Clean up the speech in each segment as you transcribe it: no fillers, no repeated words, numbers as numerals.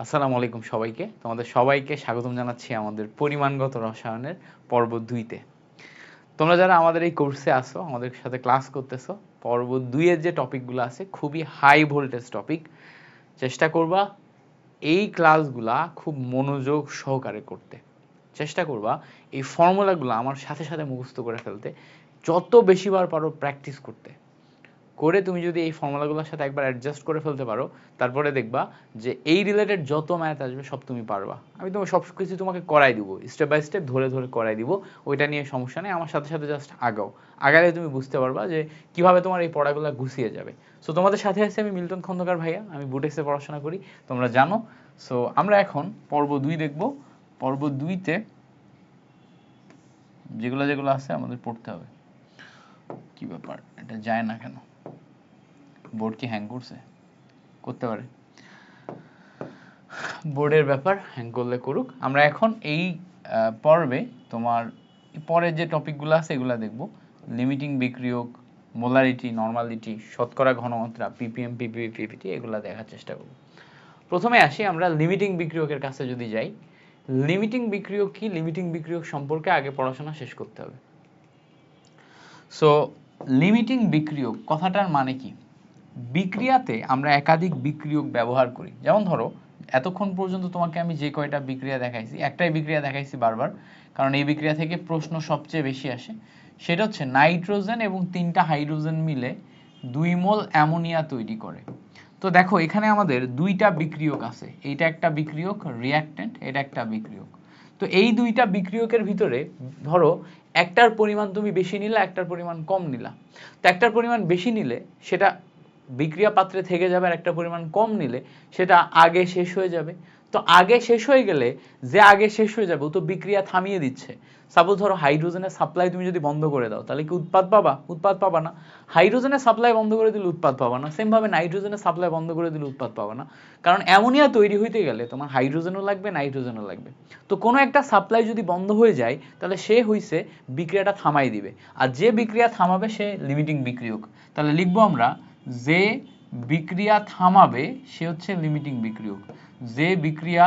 আসসালামু আলাইকুম সবাইকে। তোমাদের সবাইকে স্বাগতম জানাচ্ছি আমাদের পরিমাণগত রসায়নের পর্ব 2-তে। তোমরা যারা আমাদের এই কোর্সে আসো, আমাদের সাথে ক্লাস করতেছো, পর্ব 2 এর যে টপিকগুলো আছে খুবই হাই ভোল্টেজ টপিক। চেষ্টা করবা এই ক্লাসগুলা খুব মনোযোগ সহকারে করতে। চেষ্টা করবা এই ফর্মুলাগুলো আমার সাথে সাথে মুখস্থ করে ফেলতে, যত বেশিবার পারো প্র্যাকটিস করতে। করে তুমি যদি এই ফর্মুলাগুলোর সাথে একবার অ্যাডজাস্ট করে ফেলতে পারো, তারপরে দেখবা যে এই রিলেটেড যত ম্যাথ আসবে সব তুমি পারবা। আমি তোমার সব কিছু তোমাকে করাই দিব, স্টেপ বাই স্টেপ ধরে ধরে করাই দিব। ওইটা নিয়ে সমস্যা নেই, আমার সাথে সাথে জাস্ট আগাও। আগালে তুমি বুঝতে পারবা যে কিভাবে তোমার এই পড়াগুলো গুছিয়ে যাবে। সো তোমাদের সাথে আছে আমি মিল্টন খন্দকার ভাইয়া, আমি বুটেক্সে পড়াশোনা করি, তোমরা জানো। সো আমরা এখন পর্ব 2 দেখব। পর্ব 2-তে যেগুলো যেগুলো আছে আমাদের পড়তে হবে। কি ব্যাপার, এটা যায় না কেন? বোর্ড কি হ্যাং করছে? করতে পারে, বোর্ডের ব্যাপার, হ্যাং করলে করুক। আমরা এখন এই পর্বে তোমার পরের যে টপিকগুলো আছে এগুলো দেখব। লিমিটিং বিক্রিয়ক, মোলারিটি, নর্মালিটি, শতকরা ঘনমাত্রা, পিপিএম, পিপিবি, পিপিটি, এগুলো দেখার চেষ্টা করব। প্রথমে আসি আমরা লিমিটিং বিক্রিয়কের কাছে যদি যাই। লিমিটিং বিক্রিয়ক কি? লিমিটিং বিক্রিয়ক সম্পর্কে আগে পড়াশোনা শেষ করতে হবে। সো লিমিটিং বিক্রিয়ক কথাটার মানে কি? বিক্রিয়াতে আমরা একাধিক বিক্রিয়ক ব্যবহার করি। যেমন ধরো এতক্ষণ পর্যন্ত তোমাকে আমি যে কয়টা বিক্রিয়া দেখাইছি, একটাই বিক্রিয়া দেখাইছি বারবার, কারণ এই বিক্রিয়া থেকে প্রশ্ন সবচেয়ে বেশি আসে। সেটা হচ্ছে নাইট্রোজেন এবং 3টা হাইড্রোজেন মিলে 2 মোল অ্যামোনিয়া তৈরি করে। তো দেখো এখানে আমাদের 2টা বিক্রিয়ক আছে, এইটা একটা বিক্রিয়ক রিঅ্যাক্ট্যান্ট, এটা একটা বিক্রিয়ক। তো এই 2টা বিক্রিয়কের ভিতরে ধরো একটার পরিমাণ তুমি বেশি নিলা, একটার পরিমাণ কম নিলা। তো একটার পরিমাণ বেশি নিলে সেটা বিক্রিয়া পাত্রে থেকে যাবে, আর একটা পরিমাণ কম নিলে সেটা আগে শেষ হয়ে যাবে। তো আগে শেষ হয়ে গেলে যে আগে শেষ হয়ে যাবে ও তো বিক্রিয়া থামিয়ে দিচ্ছে। সাপোজ ধরো হাইড্রোজেনের সাপ্লাই তুমি যদি বন্ধ করে দাও, তাহলে কি উৎপাদ পাবা? উৎপাদ পাবা না। হাইড্রোজেনের সাপ্লাই বন্ধ করে দিলে উৎপাদ পাবা না। সেমভাবে নাইট্রোজেনের সাপ্লাই বন্ধ করে দিলে উৎপাদ পাবা না। কারণ অ্যামোনিয়া তৈরি হইতে গেলে তোমার হাইড্রোজেনও লাগবে, নাইট্রোজেনও লাগবে। তো কোনো একটা সাপ্লাই যদি বন্ধ হয়ে যায়, তাহলে সে হইছে বিক্রিয়াটা থামাই দিবে। আর যে বিক্রিয়া থামাবে সে লিমিটিং বিক্রিয়ক। তাহলে লিখবো আমরা যে বিক্রিয়া থামাবে সে হচ্ছে লিমিটিং বিক্রিয়ক। যে বিক্রিয়া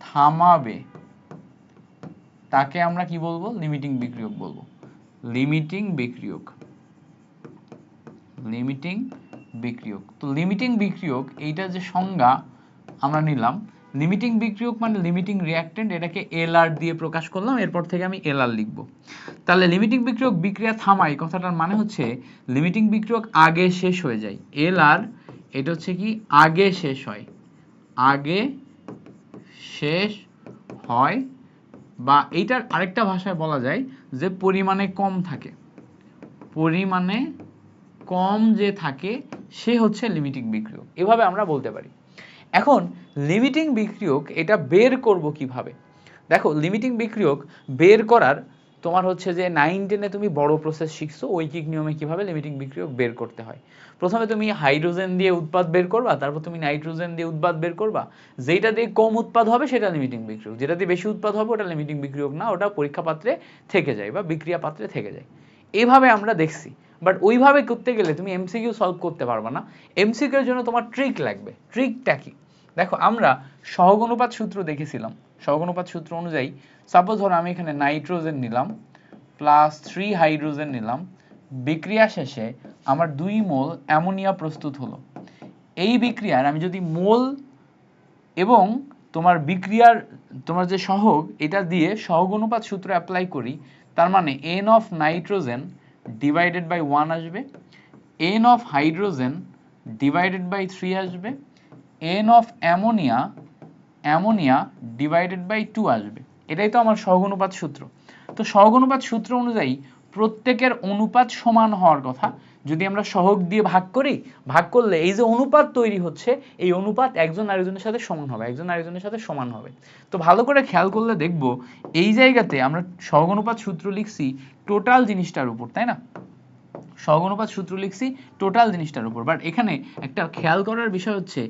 থামাবে তাকে আমরা কি বলবো? লিমিটিং বিক্রিয়ক বলবো। লিমিটিং বিক্রিয়ক, লিমিটিং বিক্রিয়ক। তো লিমিটিং বিক্রিয়ক এইটা যে সংজ্ঞা আমরা নিলাম, লিমিটিং বিক্রিয়ক মানে লিমিটিং রিঅ্যাক্ট্যান্ট, এটাকে এলআর দিয়ে প্রকাশ করলাম, এরপর থেকে আমি এলআর লিখব। তাহলে লিমিটিং বিক্রিয়ক বিক্রিয়া থামাই কথাটার মানে হচ্ছে লিমিটিং বিক্রিয়ক আগে শেষ হয়ে যায়। এলআর এটা হচ্ছে কি আগে শেষ হয়, আগে শেষ হয়, বা এইটার আরেকটা ভাষায় বলা যায় যে পরিমাণে কম থাকে। পরিমাণে কম যে থাকে সে হচ্ছে লিমিটিং বিক্রিয়ক, এভাবে আমরা বলতে পারি। এখন লিমিটিং বিক্রিয়ক এটা বের করব কিভাবে? দেখো লিমিটিং বিক্রিয়ক বের করার তোমার হচ্ছে যে 9-10-এ তুমি বড় প্রসেস শিখছো, ঐকিক নিয়মে কিভাবে লিমিটিং বিক্রিয়ক বের করতে হয়। প্রথমে তুমি হাইড্রোজেন দিয়ে উৎপাদ বের করবা, তারপর তুমি নাইট্রোজেন দিয়ে উৎপাদ বের করবা। যেটা দিয়ে কম উৎপাদ হবে সেটা লিমিটিং বিক্রিয়ক, যেটা দিয়ে বেশি উৎপাদ হবে ওটা লিমিটিং বিক্রিয়ক না, ওটা পরীক্ষা পাত্রে থেকে যায় বা বিক্রিয়া পাত্রে থেকে যায়। এইভাবে আমরা দেখছি। বাট ওইভাবে করতে গেলে তুমি এমসিকিউ সলভ করতে পারবে না। এমসিকিউ এর জন্য তোমার ট্রিক লাগবে। ট্রিকটা কি? দেখো আমরা সহগ অনুপাত সূত্র দেখেছিলাম। সহগ অনুপাত সূত্র অনুযায়ী সাপোজ ধরো আমি এখানে নাইট্রোজেন নিলাম প্লাস 3 হাইড্রোজেন নিলাম, বিক্রিয়া শেষে আমার 2 মোল অ্যামোনিয়া প্রস্তুত হলো। এই বিক্রিয়ার আমি যদি মোল এবং তোমার বিক্রিয়ার তোমার যে সহগ এটা দিয়ে সহগ অনুপাত সূত্র অ্যাপ্লাই করি, তার মানে n of nitrogen divided by 1 আসবে, n of hydrogen divided by 3 আসবে, n of ammonia ammonia divided by 2 আসবে। এটাই তো আমার সহগ অনুপাত সূত্র। তো সহগ অনুপাত সূত্র অনুযায়ী প্রত্যেকের অনুপাত সমান হওয়ার কথা। যদি আমরা সহগ দিয়ে ভাগ করি, ভাগ করলে এই যে অনুপাত তৈরি হচ্ছে এই অনুপাত একজন আরেকজনের সাথে সমান হবে, একজন আরেকজনের সাথে সমান হবে। তো ভালো করে খেয়াল করলে দেখব এই জায়গাতে আমরা সহগ অনুপাত সূত্র লিখছি টোটাল জিনিসটার উপর, তাই না? সহগ অনুপাত সূত্র লিখছি টোটাল জিনিসটার উপর। বাট এখানে একটা খেয়াল করার বিষয় হচ্ছে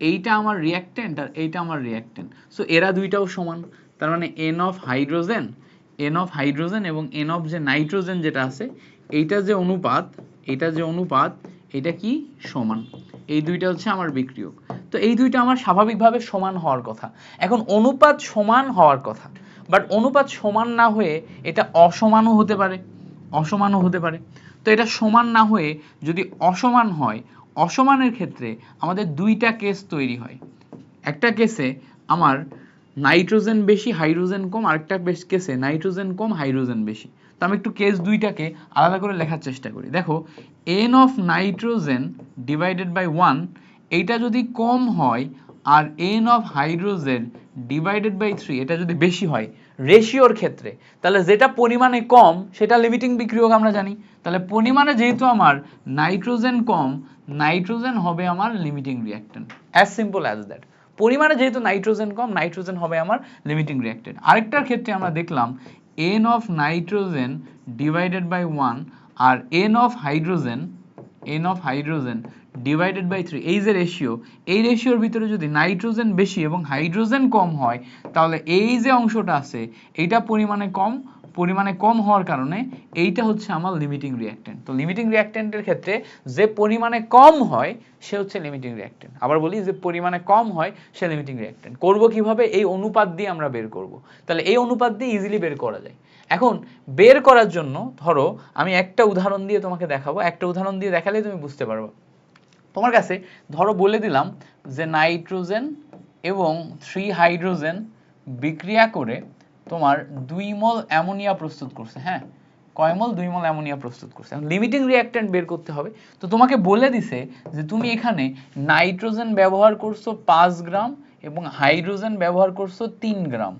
এইটা আমার রিঅ্যাক্ট্যান্ট আর এইটা আমার রিঅ্যাক্ট্যান্ট। সো এরা দুইটাও সমান, তার মানে n of hydrogen, n of hydrogen এবং n অফ যে নাইট্রোজেন যেটা আছে এইটা যে অনুপাত, এটা যে অনুপাত এটা কি সমান, এই দুইটা হচ্ছে আমার বিক্রিয়ক। তো এই দুইটা আমার স্বাভাবিকভাবে সমান হওয়ার কথা। এখন অনুপাত সমান হওয়ার কথা, বাট অনুপাত সমান না হয়ে এটা অসমানও হতে পারে, অসমানও হতে পারে। তো এটা সমান না হয়ে যদি অসমান হয়, অসমানের ক্ষেত্রে আমাদের দুইটা কেস তৈরি হয়। একটা কেসে আমার নাইট্রোজেন বেশি হাইড্রোজেন কম, আরেকটা কেসে নাইট্রোজেন কম হাইড্রোজেন বেশি। তো আমি একটু কেস দুইটাকে আলাদা করে লেখার চেষ্টা করি। দেখো n of nitrogen divided by 1 এইটা যদি কম হয় আর n of hydrogen divided by 3 এটা যদি বেশি হয় রেশিওর ক্ষেত্রে, তাহলে যেটা পরিমাণে কম সেটা লিমিটিং বিক্রিয়ক আমরা জানি। তাহলে পরিমাণে যেহেতু আমার নাইট্রোজেন কম, নাইট্রোজেন হবে আমার limiting reactant, as simple as that. পরিমাণে যেহেতু নাইট্রোজেন কম, নাইট্রোজেন হবে আমার লিমিটিং রিঅ্যাকট্যান্ট। আরেকটার ক্ষেত্রে আমরা দেখলাম n of nitrogen divided by 1 আর n of hydrogen divided by 3, এই যে রেশিও, এই রেশিওর ভিতরে যদি নাইট্রোজেন বেশি এবং হাইড্রোজেন কম হয়, তাহলে এই যে অংশটা আছে এইটা পরিমাণে কম হওয়ার কারণে এইটা হচ্ছে আমার লিমিটিং রিঅ্যাকট্যান্ট। তো লিমিটিং রিঅ্যাকট্যান্টের ক্ষেত্রে যে পরিমাণে কম হয় সে হচ্ছে লিমিটিং রিঅ্যাকট্যান্ট। আবার বলি, যে পরিমাণে কম হয় সে লিমিটিং রিঅ্যাকট্যান্ট। করব কিভাবে? এই অনুপাত দিয়ে আমরা বের করব। তাহলে এই অনুপাত দিয়ে ইজিলি বের করা যায়। এখন বের করার জন্য ধরো আমি একটা উদাহরণ দিয়ে তোমাকে দেখাবো, একটা উদাহরণ দিয়ে দেখালে তুমি বুঝতে পারবে। তোমার কাছে ধরো বলে দিলাম যে নাইট্রোজেন এবং 3 হাইড্রোজেন বিক্রিয়া করে তোমার 2 মোল অ্যামোনিয়া প্রস্তুত করছে। হ্যাঁ, কয় মোল? 2 মোল অ্যামোনিয়া প্রস্তুত করছে। লিমিটিং রিঅ্যাকট্যান্ট বের করতে হবে। তো তোমাকে বলে দিছে যে তুমি এখানে নাইট্রোজেন ব্যবহার করছো 5 গ্রাম এবং হাইড্রোজেন ব্যবহার করছো 3 গ্রাম।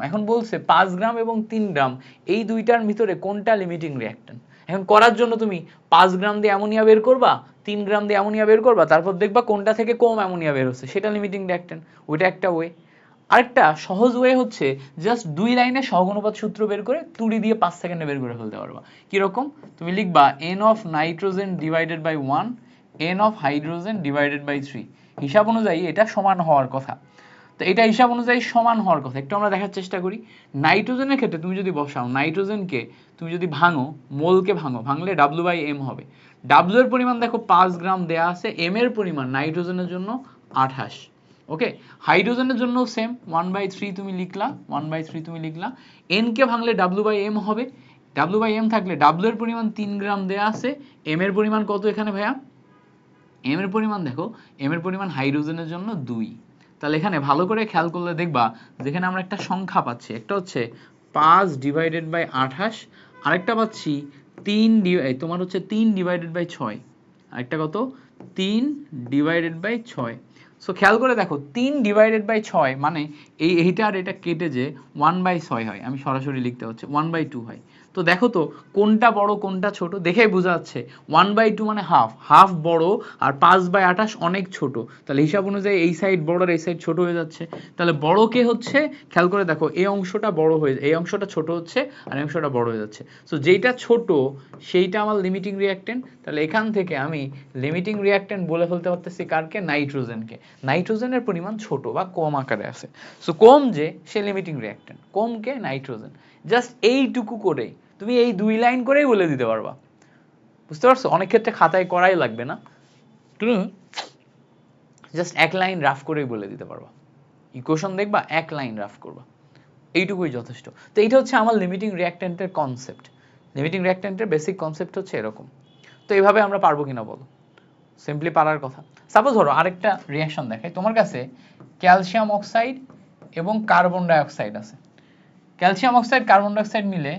এখন বলছে 5 গ্রাম এবং 3 গ্রাম এই দুইটার ভিতরে কোনটা লিমিটিং রিঅ্যাকট্যান্ট। এখন করার জন্য তুমি 5 গ্রাম দিয়ে অ্যামোনিয়া বের করবা, 3 গ্রাম দিয়ে অ্যামোনিয়া বের করবা, তারপর দেখবা কোনটা থেকে কম অ্যামোনিয়া বের হচ্ছে, সেটা লিমিটিং রিঅ্যাকট্যান্ট। ওইটা একটা ওয়ে। আরেকটা সহজ ওয়ে হচ্ছে জাস্ট 2 লাইনে সহগুণানুপাত সূত্র বের করে তুড়ি দিয়ে 5 সেকেন্ডে বের করে ফেলতে পারবা। কিরকম? তুমি লিখবা n of nitrogen divided by 1, n of hydrogen divided by 3। হিসাব অনুযায়ী এটা সমান হওয়ার কথা। তো এটা হিসাব অনুযায়ী সমান হওয়ার কথা, একটু আমরা দেখার চেষ্টা করি। নাইট্রোজেনের ক্ষেত্রে তুমি যদি বসাও, নাইট্রোজেনকে তুমি যদি ভাঙো, মোলকে ভাঙলে W/m হবে। W এর পরিমাণ দেখো 5 গ্রাম দেয়া আছে, m এর পরিমাণ নাইট্রোজেনের জন্য 28। ওকে, হাইড্রোজেনের জন্য সেম 1/3 তুমি লিখলা, n কে ভাঙলে W/m হবে। W/m থাকলে W এর পরিমাণ 3 গ্রাম দেয়া আছে, m এর পরিমাণ কত এখানে ভাইয়া? m এর পরিমাণ দেখো, m এর পরিমাণ হাইড্রোজেনের জন্য 2। তাহলে এখানে ভালো করে খেয়াল করলে দেখবা যেখানে আমরা একটা সংখ্যা পাচ্ছি, একটা হচ্ছে 5 ডিভাইডেড বাই 28, আরেকটা পাচ্ছি 3 ডিভাইডেড বাই 6, আরেকটা কত? 3 ডিভাইডেড বাই 6। সো খেয়াল করে দেখো 3 ডিভাইডেড বাই 6 মানে এইটা আর এটা কেটে যে 1/6 হয়, আমি সরাসরি লিখতে হচ্ছে 1/2 হয়। তো দেখো তো কোনটা বড় কোনটা ছোট, দেখেই বোঝা যাচ্ছে 1/2 মানে হাফ বড় আর 5/28 অনেক ছোট। তাহলে হিসাব অনুযায়ী এই সাইড বড় আর এই সাইড ছোট হয়ে যাচ্ছে। তাহলে বড় কে হচ্ছে, খেয়াল করে দেখো এই অংশটা বড় হয়ে, এই অংশটা ছোট হচ্ছে আর এই অংশটা বড় হয়ে যাচ্ছে। সো যেইটা ছোট সেইটা আমার লিমিটিং রিঅ্যাকট্যান্ট। তাহলে এখান থেকে আমি লিমিটিং রিঅ্যাকট্যান্ট বলে ফেলতে পারতেছি কারকে? নাইট্রোজেনকে। নাইট্রোজেনের পরিমাণ ছোট বা কম আকারে আছে, সো কম যে সে লিমিটিং রিঅ্যাকট্যান্ট, কম কে? নাইট্রোজেন। জাস্ট এইটুকু করেই তুমি এই 2 লাইন করেই বলে দিতে পারবা। বুঝতে পারছো? অনেক ক্ষেত্রে খাতায় করাই লাগবে না, তুমি জাস্ট 1 লাইন রাফ করেই বলে দিতে পারবা। ইকুয়েশন দেখবা 1 লাইন রাফ করবা, এইটুকুই যথেষ্ট। তো এইটা হচ্ছে আমার লিমিটিং রিঅ্যাকট্যান্টের কনসেপ্ট। লিমিটিং রিঅ্যাকট্যান্টের বেসিক কনসেপ্ট হচ্ছে এরকম। তো এইভাবে আমরা পারবো কিনা বলো? সিম্পলি পারার কথা। সাপোজ ধরো আরেকটা রিঅ্যাকশন দেখাই, তোমার কাছে ক্যালসিয়াম অক্সাইড এবং কার্বন ডাইঅক্সাইড আছে। ক্যালসিয়াম অক্সাইড কার্বন ডাইঅক্সাইড মিলে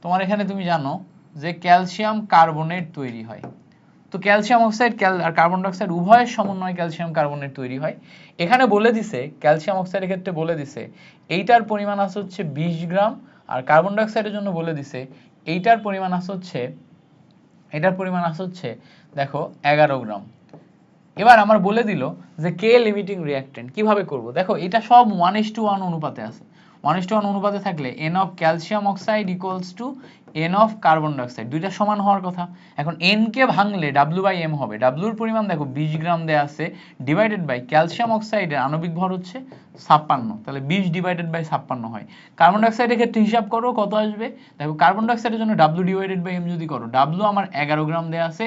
তোমার এখানে তুমি জানো যে ক্যালসিয়াম কার্বনেট তৈরি হয়। তো ক্যালসিয়াম অক্সাইড আর কার্বন ডাইঅক্সাইড উভয়ের সমন্বয়ে ক্যালসিয়াম কার্বনেট তৈরি হয়। এখানে বলে দিছে ক্যালসিয়াম অক্সাইডের ক্ষেত্রে বলে দিছে এইটার পরিমাণ আছে হচ্ছে 20 গ্রাম, আর কার্বন ডাইঅক্সাইডের জন্য বলে দিছে এইটার পরিমাণ আছে হচ্ছে দেখো 11 গ্রাম। এবার আমার বলে দিল যে কে লিমিটিং রিঅ্যাকট্যান্ট। কিভাবে করব? দেখো এটা সব 1:1 অনুপাতে আছে। 1:1 অনুপাতে থাকলে n of calcium oxide equals to n of carbon dioxide, দুইটা সমান হওয়ার কথা। এখন n কে ভাঙলে W/m হবে, W এর পরিমাণ দেখো 20 গ্রাম দেয়া আছে, ডিভাইডেড বাই ক্যালসিয়াম অক্সাইডের আণবিক ভর হচ্ছে 56, তাহলে 20 ডিভাইডেড বাই 56 হয়। কার্বন ডাইঅক্সাইডের ক্ষেত্রে হিসাব করো কত আসবে, দেখো কার্বন ডাইঅক্সাইডের জন্য W ডিভাইডেড বাই m যদি করো, W আমার 11 গ্রাম দেয়া আছে,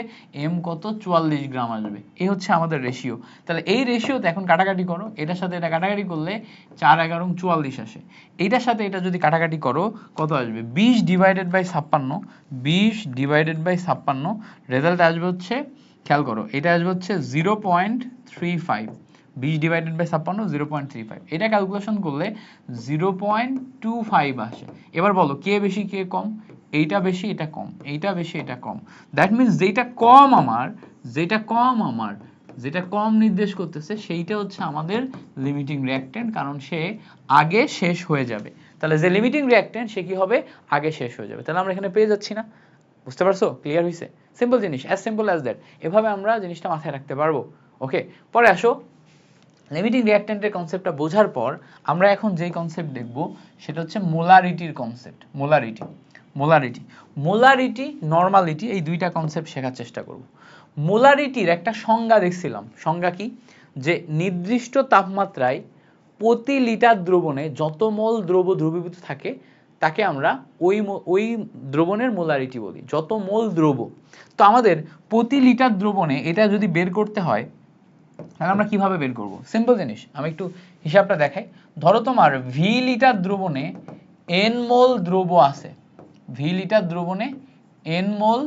m কত 44 গ্রাম আসবে। এই হচ্ছে আমাদের রেশিও। তাহলে এই রেশিওতে এখন কাটাকাটি করো, এটার সাথে এটা কাটাকাটি করলে 4 11 44 আসে, এইটার সাথে এটা যদি কাটাকাটি করো কত আসবে, 20 divided by 56, 20 divided by 56, result আসবে হচ্ছে, খেয়াল করো, এটা আসবে হচ্ছে 0.35, 20 ডিভাইডেড বাই 56 0.35, এটা ক্যালকুলেশন করলে 0.25 আসে। এবার বলো কে বেশি কে কম, এইটা বেশি এটা কম, এইটা বেশি এটা কম, দ্যাট মিন্স যেটা কম আমার, যেটা কম নির্দেশ করতেছে সেইটা হচ্ছে আমাদের লিমিটিং রিঅ্যাকট্যান্ট, কারণ সে আগে শেষ হয়ে যাবে। তাহলে যে লিমিটিং রিঅ্যাকট্যান্ট সে কি হবে, আগে শেষ হয়ে যাবে। তাহলে আমরা এখানে পেয়ে যাচ্ছি না, বুঝতে পারছো, ক্লিয়ার হয়েছে? সিম্পল জিনিস, অ্যাজ সিম্পল অ্যাজ দ্যাট, এভাবে আমরা জিনিসটা মাথায় রাখতে পারবো। ওকে, পরে আসো, লিমিটিং রিঅ্যাকট্যান্টের কনসেপ্টটা বোঝার পর আমরা এখন যেই কনসেপ্ট দেখব সেটা হচ্ছে মোলারিটির কনসেপ্ট। মোলারিটি, নরমালিটি, এই দুইটা কনসেপ্ট শেখার চেষ্টা করব। মোলারিটির একটা সংজ্ঞা দেখছিলাম, সংজ্ঞা কি, যে নির্দিষ্ট তাপমাত্রায় প্রতি লিটার দ্রবণে যত মোল দ্রব্য দ্রবীভূত থাকে তাকে আমরা ওই দ্রবণের মোলারিটি বলি, যত মোল দ্রব্য। তো আমাদের প্রতি লিটার দ্রবণে এটা যদি বের করতে হয় তাহলে আমরা কিভাবে বের করব? সিম্পল জিনিস, আমি একটু হিসাবটা দেখাই। ধরো তোমার ভি লিটার দ্রবণে n মোল দ্রব্য আছে, ভি লিটার দ্রবণে n মোল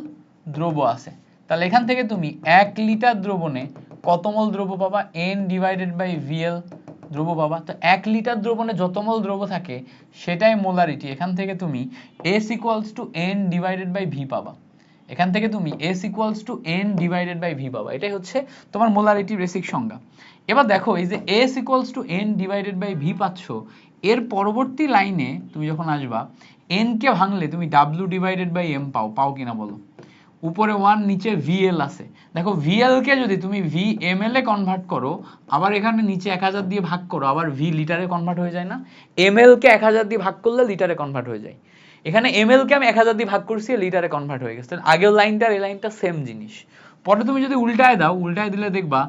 দ্রব্য আছে, তাহলে এখান থেকে তুমি 1 লিটার দ্রবণে কত মোল দ্রব্য পাবা, n ডিভাইডেড বাই ভিএল দ্রব্য পাবা। তো 1 লিটার দ্রবণে যত মোল দ্রব্য থাকে সেটাই মোলারিটি। এখান থেকে তুমি S equals to n divided by V পাবা, এখান থেকে তুমি S equals to n divided by V পাবা। এটাই হচ্ছে তোমার মোলারিটির বেসিক সংজ্ঞা। এবার দেখো এই যে S equals to n divided by V পাচ্ছ, এর পরবর্তী লাইনে তুমি যখন আসবা n কে ভাঙলে তুমি W ডিভাইডেড বাই m পাও কিনা বলো? উপরে 1 নিচে VL আছে, দেখো VL কে যদি তুমি VML এ কনভার্ট করো, আবার এখানে নিচে 1000 দিয়ে ভাগ করো, আবার V লিটারে কনভার্ট হয়ে যায় না? ML কে 1000 দিয়ে ভাগ করলে লিটারে কনভার্ট হয়ে যায়, এখানে ml কে আমি 1000 দিয়ে ভাগ করছি, লিটারে কনভার্ট হয়ে গেছে। আগের লাইনটা এই লাইনটা সেম জিনিস। পরে তুমি যদি উল্টায় দাও, উল্টায় দিলে দেখবা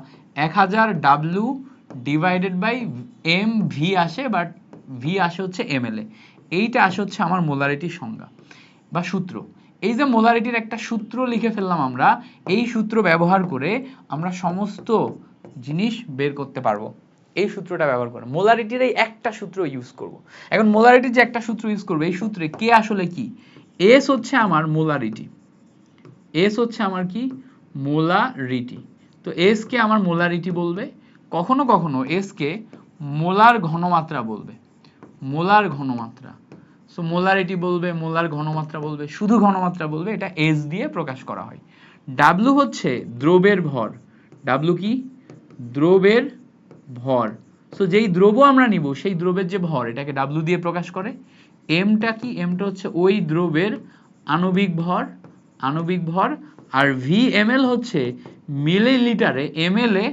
1000 W ডিভাইডেড বাই mv আসে, বাট v আসে হচ্ছে ml এ। এইটা আসে হচ্ছে আমার মোলারিটির সংজ্ঞা বা সূত্র। এই যে মোলারিটির একটা সূত্র লিখে ফেললাম আমরা, এই সূত্র ব্যবহার করে আমরা সমস্ত জিনিস বের করতে পারবো। এই সূত্রটা ব্যবহার করে মোলারিটির এই একটা সূত্র ইউজ করব। এখন মোলারিটির যে একটা সূত্র ইউজ করব, এই সূত্রে কে আসলে কি, এস হচ্ছে আমার মোলারিটি, এস হচ্ছে আমার কি মোলারিটি। তো এস কে আমার মোলারিটি বলবে, কখনো কখনো এস কে মোলার ঘনমাত্রা বলবে, মোলার ঘনমাত্রা। সো মোলারিটি বলবে, মোলার ঘনমাত্রা বলবে, শুধু ঘনমাত্রা বলবে, এটা এস দিয়ে প্রকাশ করা হয়। ডাব্লু হচ্ছে দ্রবের ভর, ডাব্লু কি দ্রবের ভর। সো যেই দ্রব্য আমরা নিব সেই দ্রবের যে ভর, এটাকে ডাব্লু দিয়ে প্রকাশ করে। এমটা কি, এমটা হচ্ছে ওই দ্রবের আণবিক ভর, আণবিক ভর। আর ভিএমএল হচ্ছে মিলিলিটারে, এমএল এ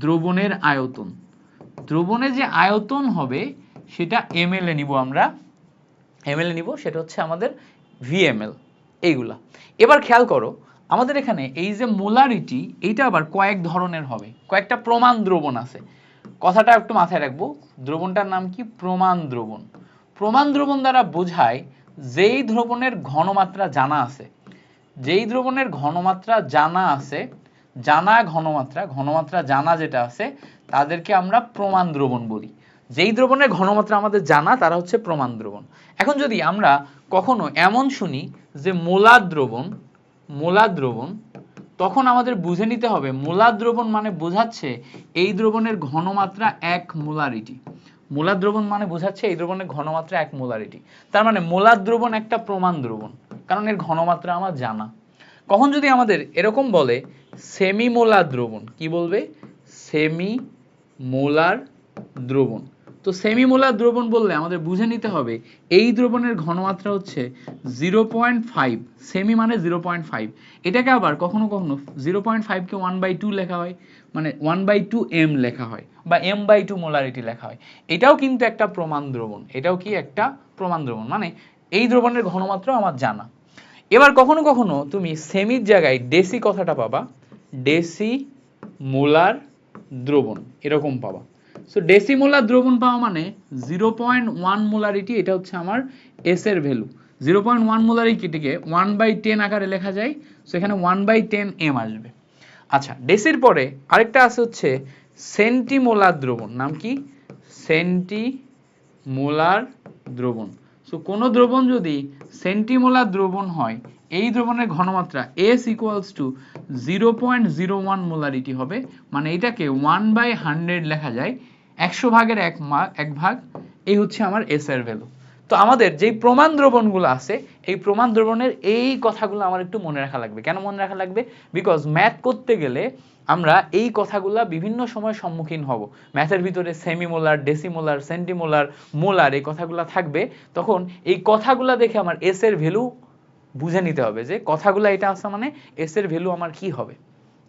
দ্রবণের আয়তন, দ্রবণের যে আয়তন হবে সেটা এমএল এ নিব আমরা, এমএল এ নিব, সেটা হচ্ছে আমাদের ভিএমএল। এইগুলা এবার খেয়াল করো, আমাদের এখানে এই যে মোলারিটি, এইটা আবার কয়েক ধরনের হবে, কয়েকটা প্রমাণ দ্রবণ আছে। কথাটা একটু মাথায় রাখবো, দ্রবণটার নাম কি, প্রমাণ দ্রবণ। প্রমাণ দ্রবণ দ্বারা বোঝায় যেই দ্রবণের ঘনমাত্রা জানা আছে, যেই দ্রবণের ঘনমাত্রা জানা আছে, জানা ঘনমাত্রা, ঘনমাত্রা জানা যেটা আছে, তাদেরকে আমরা প্রমাণ দ্রবণ বলি। যেই দ্রবণের ঘনমাত্রা আমাদের জানা তারা হচ্ছে প্রমাণ দ্রবণ। এখন যদি আমরা কখনো এমন শুনি যে মোলার দ্রবণ, মোলার দ্রবণ, তখন আমাদের বুঝে নিতে হবে মোলার দ্রবণ মানে বোঝাচ্ছে এই দ্রবণের ঘনমাত্রা 1 মোলারিটি। মোলার দ্রবণ মানে বোঝাচ্ছে এই দ্রবণের ঘনমাত্রা 1 মোলারিটি। তার মানে মোলার দ্রবণ একটা প্রমাণ দ্রবণ, কারণ এর ঘনমাত্রা আমার জানা। কখন যদি আমাদের এরকম বলে সেমি মোলার দ্রবণ, কি বলবে, সেমি মোলার দ্রবণ। তো সেমি মোলার দ্রবণ বললে আমাদের বুঝে নিতে হবে এই দ্রবণের ঘনমাত্রা হচ্ছে 0.5, সেমি মানে 0.5। এটাকে আবার কখনো কখনো 0.5 কে 1/2 লেখা হয়, মানে 1/2 m লেখা হয়, বা m/2 মোলারিটি লেখা হয়। এটাও কিন্তু একটা প্রমাণ দ্রবণ, এটাও কি একটা প্রমাণ দ্রবণ, মানে এই দ্রবণের ঘনমাত্রা আমার জানা। এবার কখনো কখনো তুমি সেমির জায়গায় ডেসি কথাটা পাবা, ডেসি মোলার দ্রবণ এরকম পাবা। সো ডেসি মোলার দ্রবণ পাওয়া মানে 0.1 মোলারিটি, এটা হচ্ছে আমার এস এর ভ্যালু। 0.1 মোলারিটিকে 1/10 আকারে লেখা যায়, সো এখানে 1/10 এম আসবে। আচ্ছা, ডেসির পরে আরেকটা আছে হচ্ছে সেন্টিমোলার দ্রবণ। নাম কি? সেন্টিমোলার দ্রবণ। সো কোনো দ্রবণ যদি সেন্টিমোলার দ্রবণ হয়, এই দ্রবণের ঘনমাত্রা S ইকুয়ালস টু 0.01 মোলারিটি হবে, মানে এটাকে 1/100 লেখা যায়, 100 ভাগের 1 ভাগ। এই হচ্ছে আমার S এর ভ্যালু। তো আমাদের যেই প্রমাণ দ্রবণগুলো আছে, এই প্রমাণ দ্রবণের এই কথাগুলো আমার একটু মনে রাখা লাগবে। কেন মনে রাখা লাগবে? বিকজ ম্যাথ করতে গেলে আমরা এই কথাগুলা বিভিন্ন সময় সম্মুখীন হব। ম্যাথের ভিতরে সেমিমোলার, ডেসিমোলার, সেন্টিমোলার, মোলার এই কথাগুলো থাকবে। তখন এই কথাগুলো দেখে আমার এস এর ভ্যালু বুঝে নিতে হবে যে কথাগুলো এটা আছে মানে এস এর ভ্যালু আমার কি হবে,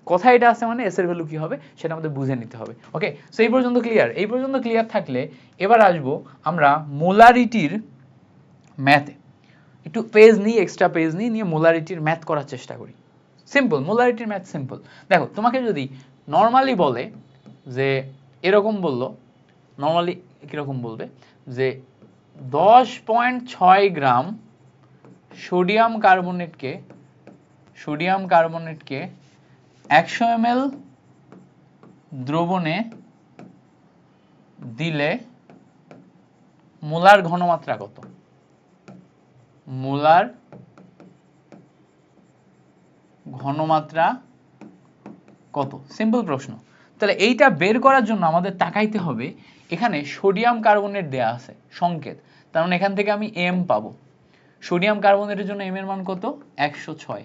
কথা এটা আছে মানে এস এর ভ্যালু কি হবে সেটা আমাদের বুঝে নিতে হবে। ওকে, সো এই পর্যন্ত ক্লিয়ার? এই পর্যন্ত ক্লিয়ার থাকলে এবার আসবো আমরা মোলারিটির ম্যাথে। একটু পেজ নিই, এক্সট্রা পেজ নিয়ে মোলারিটির ম্যাথ করার চেষ্টা করি। সিম্পল, মোলারিটির ম্যাথ সিম্পল। দেখো, তোমাকে যদি নর্মালি বলে যে এরকম বললো, নর্মালি কীরকম বলবে যে 10.6 গ্রাম সোডিয়াম কার্বনেটকে 100 ml দ্রবণে দিলে মোলার ঘনমাত্রা কত? মোলার ঘনমাত্রা কত? সিম্পল প্রশ্ন। তাহলে এইটা বের করার জন্য আমাদের তাকাইতে হবে, এখানে সোডিয়াম কার্বনেট দেয়া আছে সংকেত, তার মানে এখান থেকে আমি এম পাবো। সোডিয়াম কার্বনেটের জন্য এম এর মান কত? 106।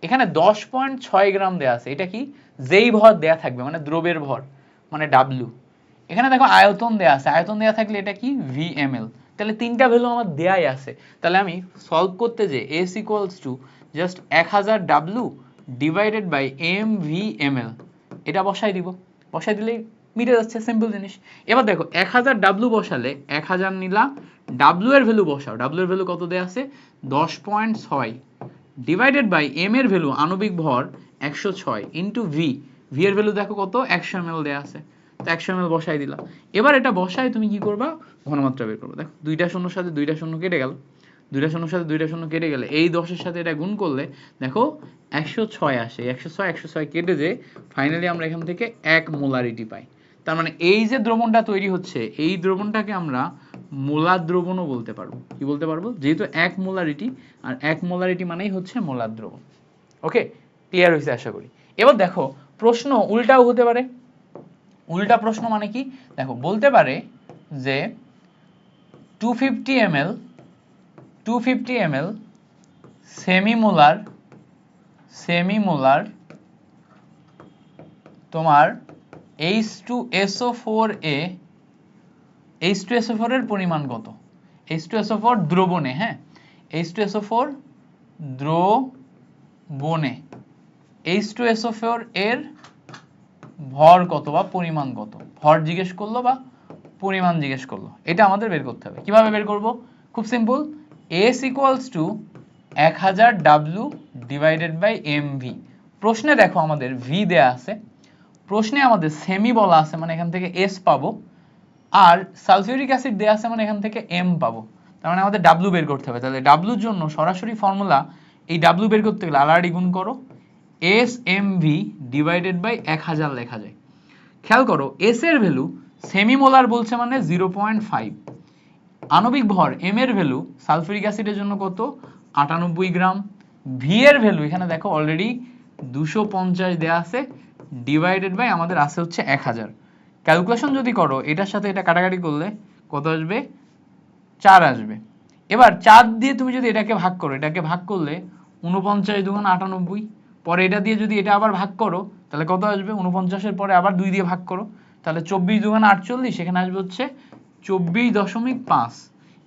এখানে 10.6 গ্রাম দেয়া আছে, এটা কি? যেই ভর দেয়া থাকবে মানে দ্রবের ভর, মানে ডাব্লিউ। এখানে দেখো আয়তন দেয়া আছে, আয়তন দেয়া থাকলে এটা কি? ভিএমএল। তাহলে তিনটা ভ্যালু আমার দেয়াই আছে। তাহলে আমি সলভ করতে যে S equals to just 1000 W divided by M V M L, এটা বসাই দিব। বসাই দিলেই মিটে যাচ্ছে, সিম্পল জিনিস। এবার দেখো 1000 ডাব্লিউ বসালে 1000 নিলা, ডাব্লিউ এর ভ্যালু বসাও, ডাব্লিউ এর ভ্যালু কত দেয়া আছে? 10.6 ডিভাইডেড বাই এম এর ভ্যালু আণবিক ভর 106 ইন্টু ভি, ভি এর ভ্যালু দেখো কত? 100 ml দেয়া আছে, তো 100 ml বসাই দিলা। এবার এটা বসায় তুমি কি করবা? ঘনমাত্রা বের করবে। দেখো দুইটা শূন্যর সাথে দুইটা শূন্য কেটে গেল, দুইটা শূন্যর সাথে দুইটা শূন্য কেটে গেলে এই 10 এর সাথে এটা গুণ করলে দেখো 106 আসে। 106 কেটে যে ফাইনালি আমরা এখান থেকে 1 মোলারিটি পাই। তার মানে এই যে দ্রবণটা তৈরি হচ্ছে, এই দ্রবণটাকে আমরা মোলার দ্রবণও বলতে পারবো। কি বলতে পারবো? যেহেতু 1 মোলারিটি, আর 1 মোলারিটি মানেই হচ্ছে মোলার দ্রবণ। ওকে, ক্লিয়ার হয়েছে আশা করি। এবার দেখো প্রশ্ন উল্টাও হতে পারে। উল্টা প্রশ্ন মানে কি? দেখো বলতে পারে যে 250 ml সেমিমোলার তোমার H2SO4 এর পরিমাণ কত? H2SO4 দ্রবণে, হ্যাঁ, H2SO4 দ্রবণে H2SO4 এর ভর কত বা পরিমাণ কত? ভর জিজ্ঞেস করলো বা পরিমাণ জিজ্ঞেস করলো, এটা আমাদের বের করতে হবে। কিভাবে বের করব? খুব simple, S equals to 1000 W divided by mv। প্রশ্নে দেখো আমাদের v দেয়া আছে, প্রশ্নে আমাদের সেমি বলা আছে মানে এখান থেকে S পাবো, আর সালফিউরিক অ্যাসিড দেয়া আছে মানে এখান থেকে m পাবো। তার মানে আমাদের W বের করতে হবে। তাহলে W এর জন্য সরাসরি ফর্মুলা, এই W বের করতে গেলে আলাদা গুণ করো, SMV ডিভাইডেড বাই 1000 লেখা যায়। খেয়াল করো S এর ভ্যালু সেমিমোলার বলছে মানে 0.5, আণবিক ভর m এর ভ্যালু সালফিউরিক অ্যাসিডের জন্য কত? 98 গ্রাম। v এর ভ্যালু এখানে দেখো অলরেডি 250 দেয়া আছে, ডিভাইডেড বাই আমাদের আছে হচ্ছে 1000। ক্যালকুলেশন যদি করো এটার সাথে এটা কাটাকাটি করলে কত আসবে? 4 আসবে। এবার 4 দিয়ে তুমি যদি এটাকে ভাগ করো, এটাকে ভাগ করলে 49 দুগুণ 98, পরে এটা দিয়ে যদি এটা আবার ভাগ করো তাহলে কত আসবে? 49 এর পরে আবার 2 দিয়ে ভাগ করো, তাহলে 24 দুগুণ 48, এখানে আসবে হচ্ছে 24.5।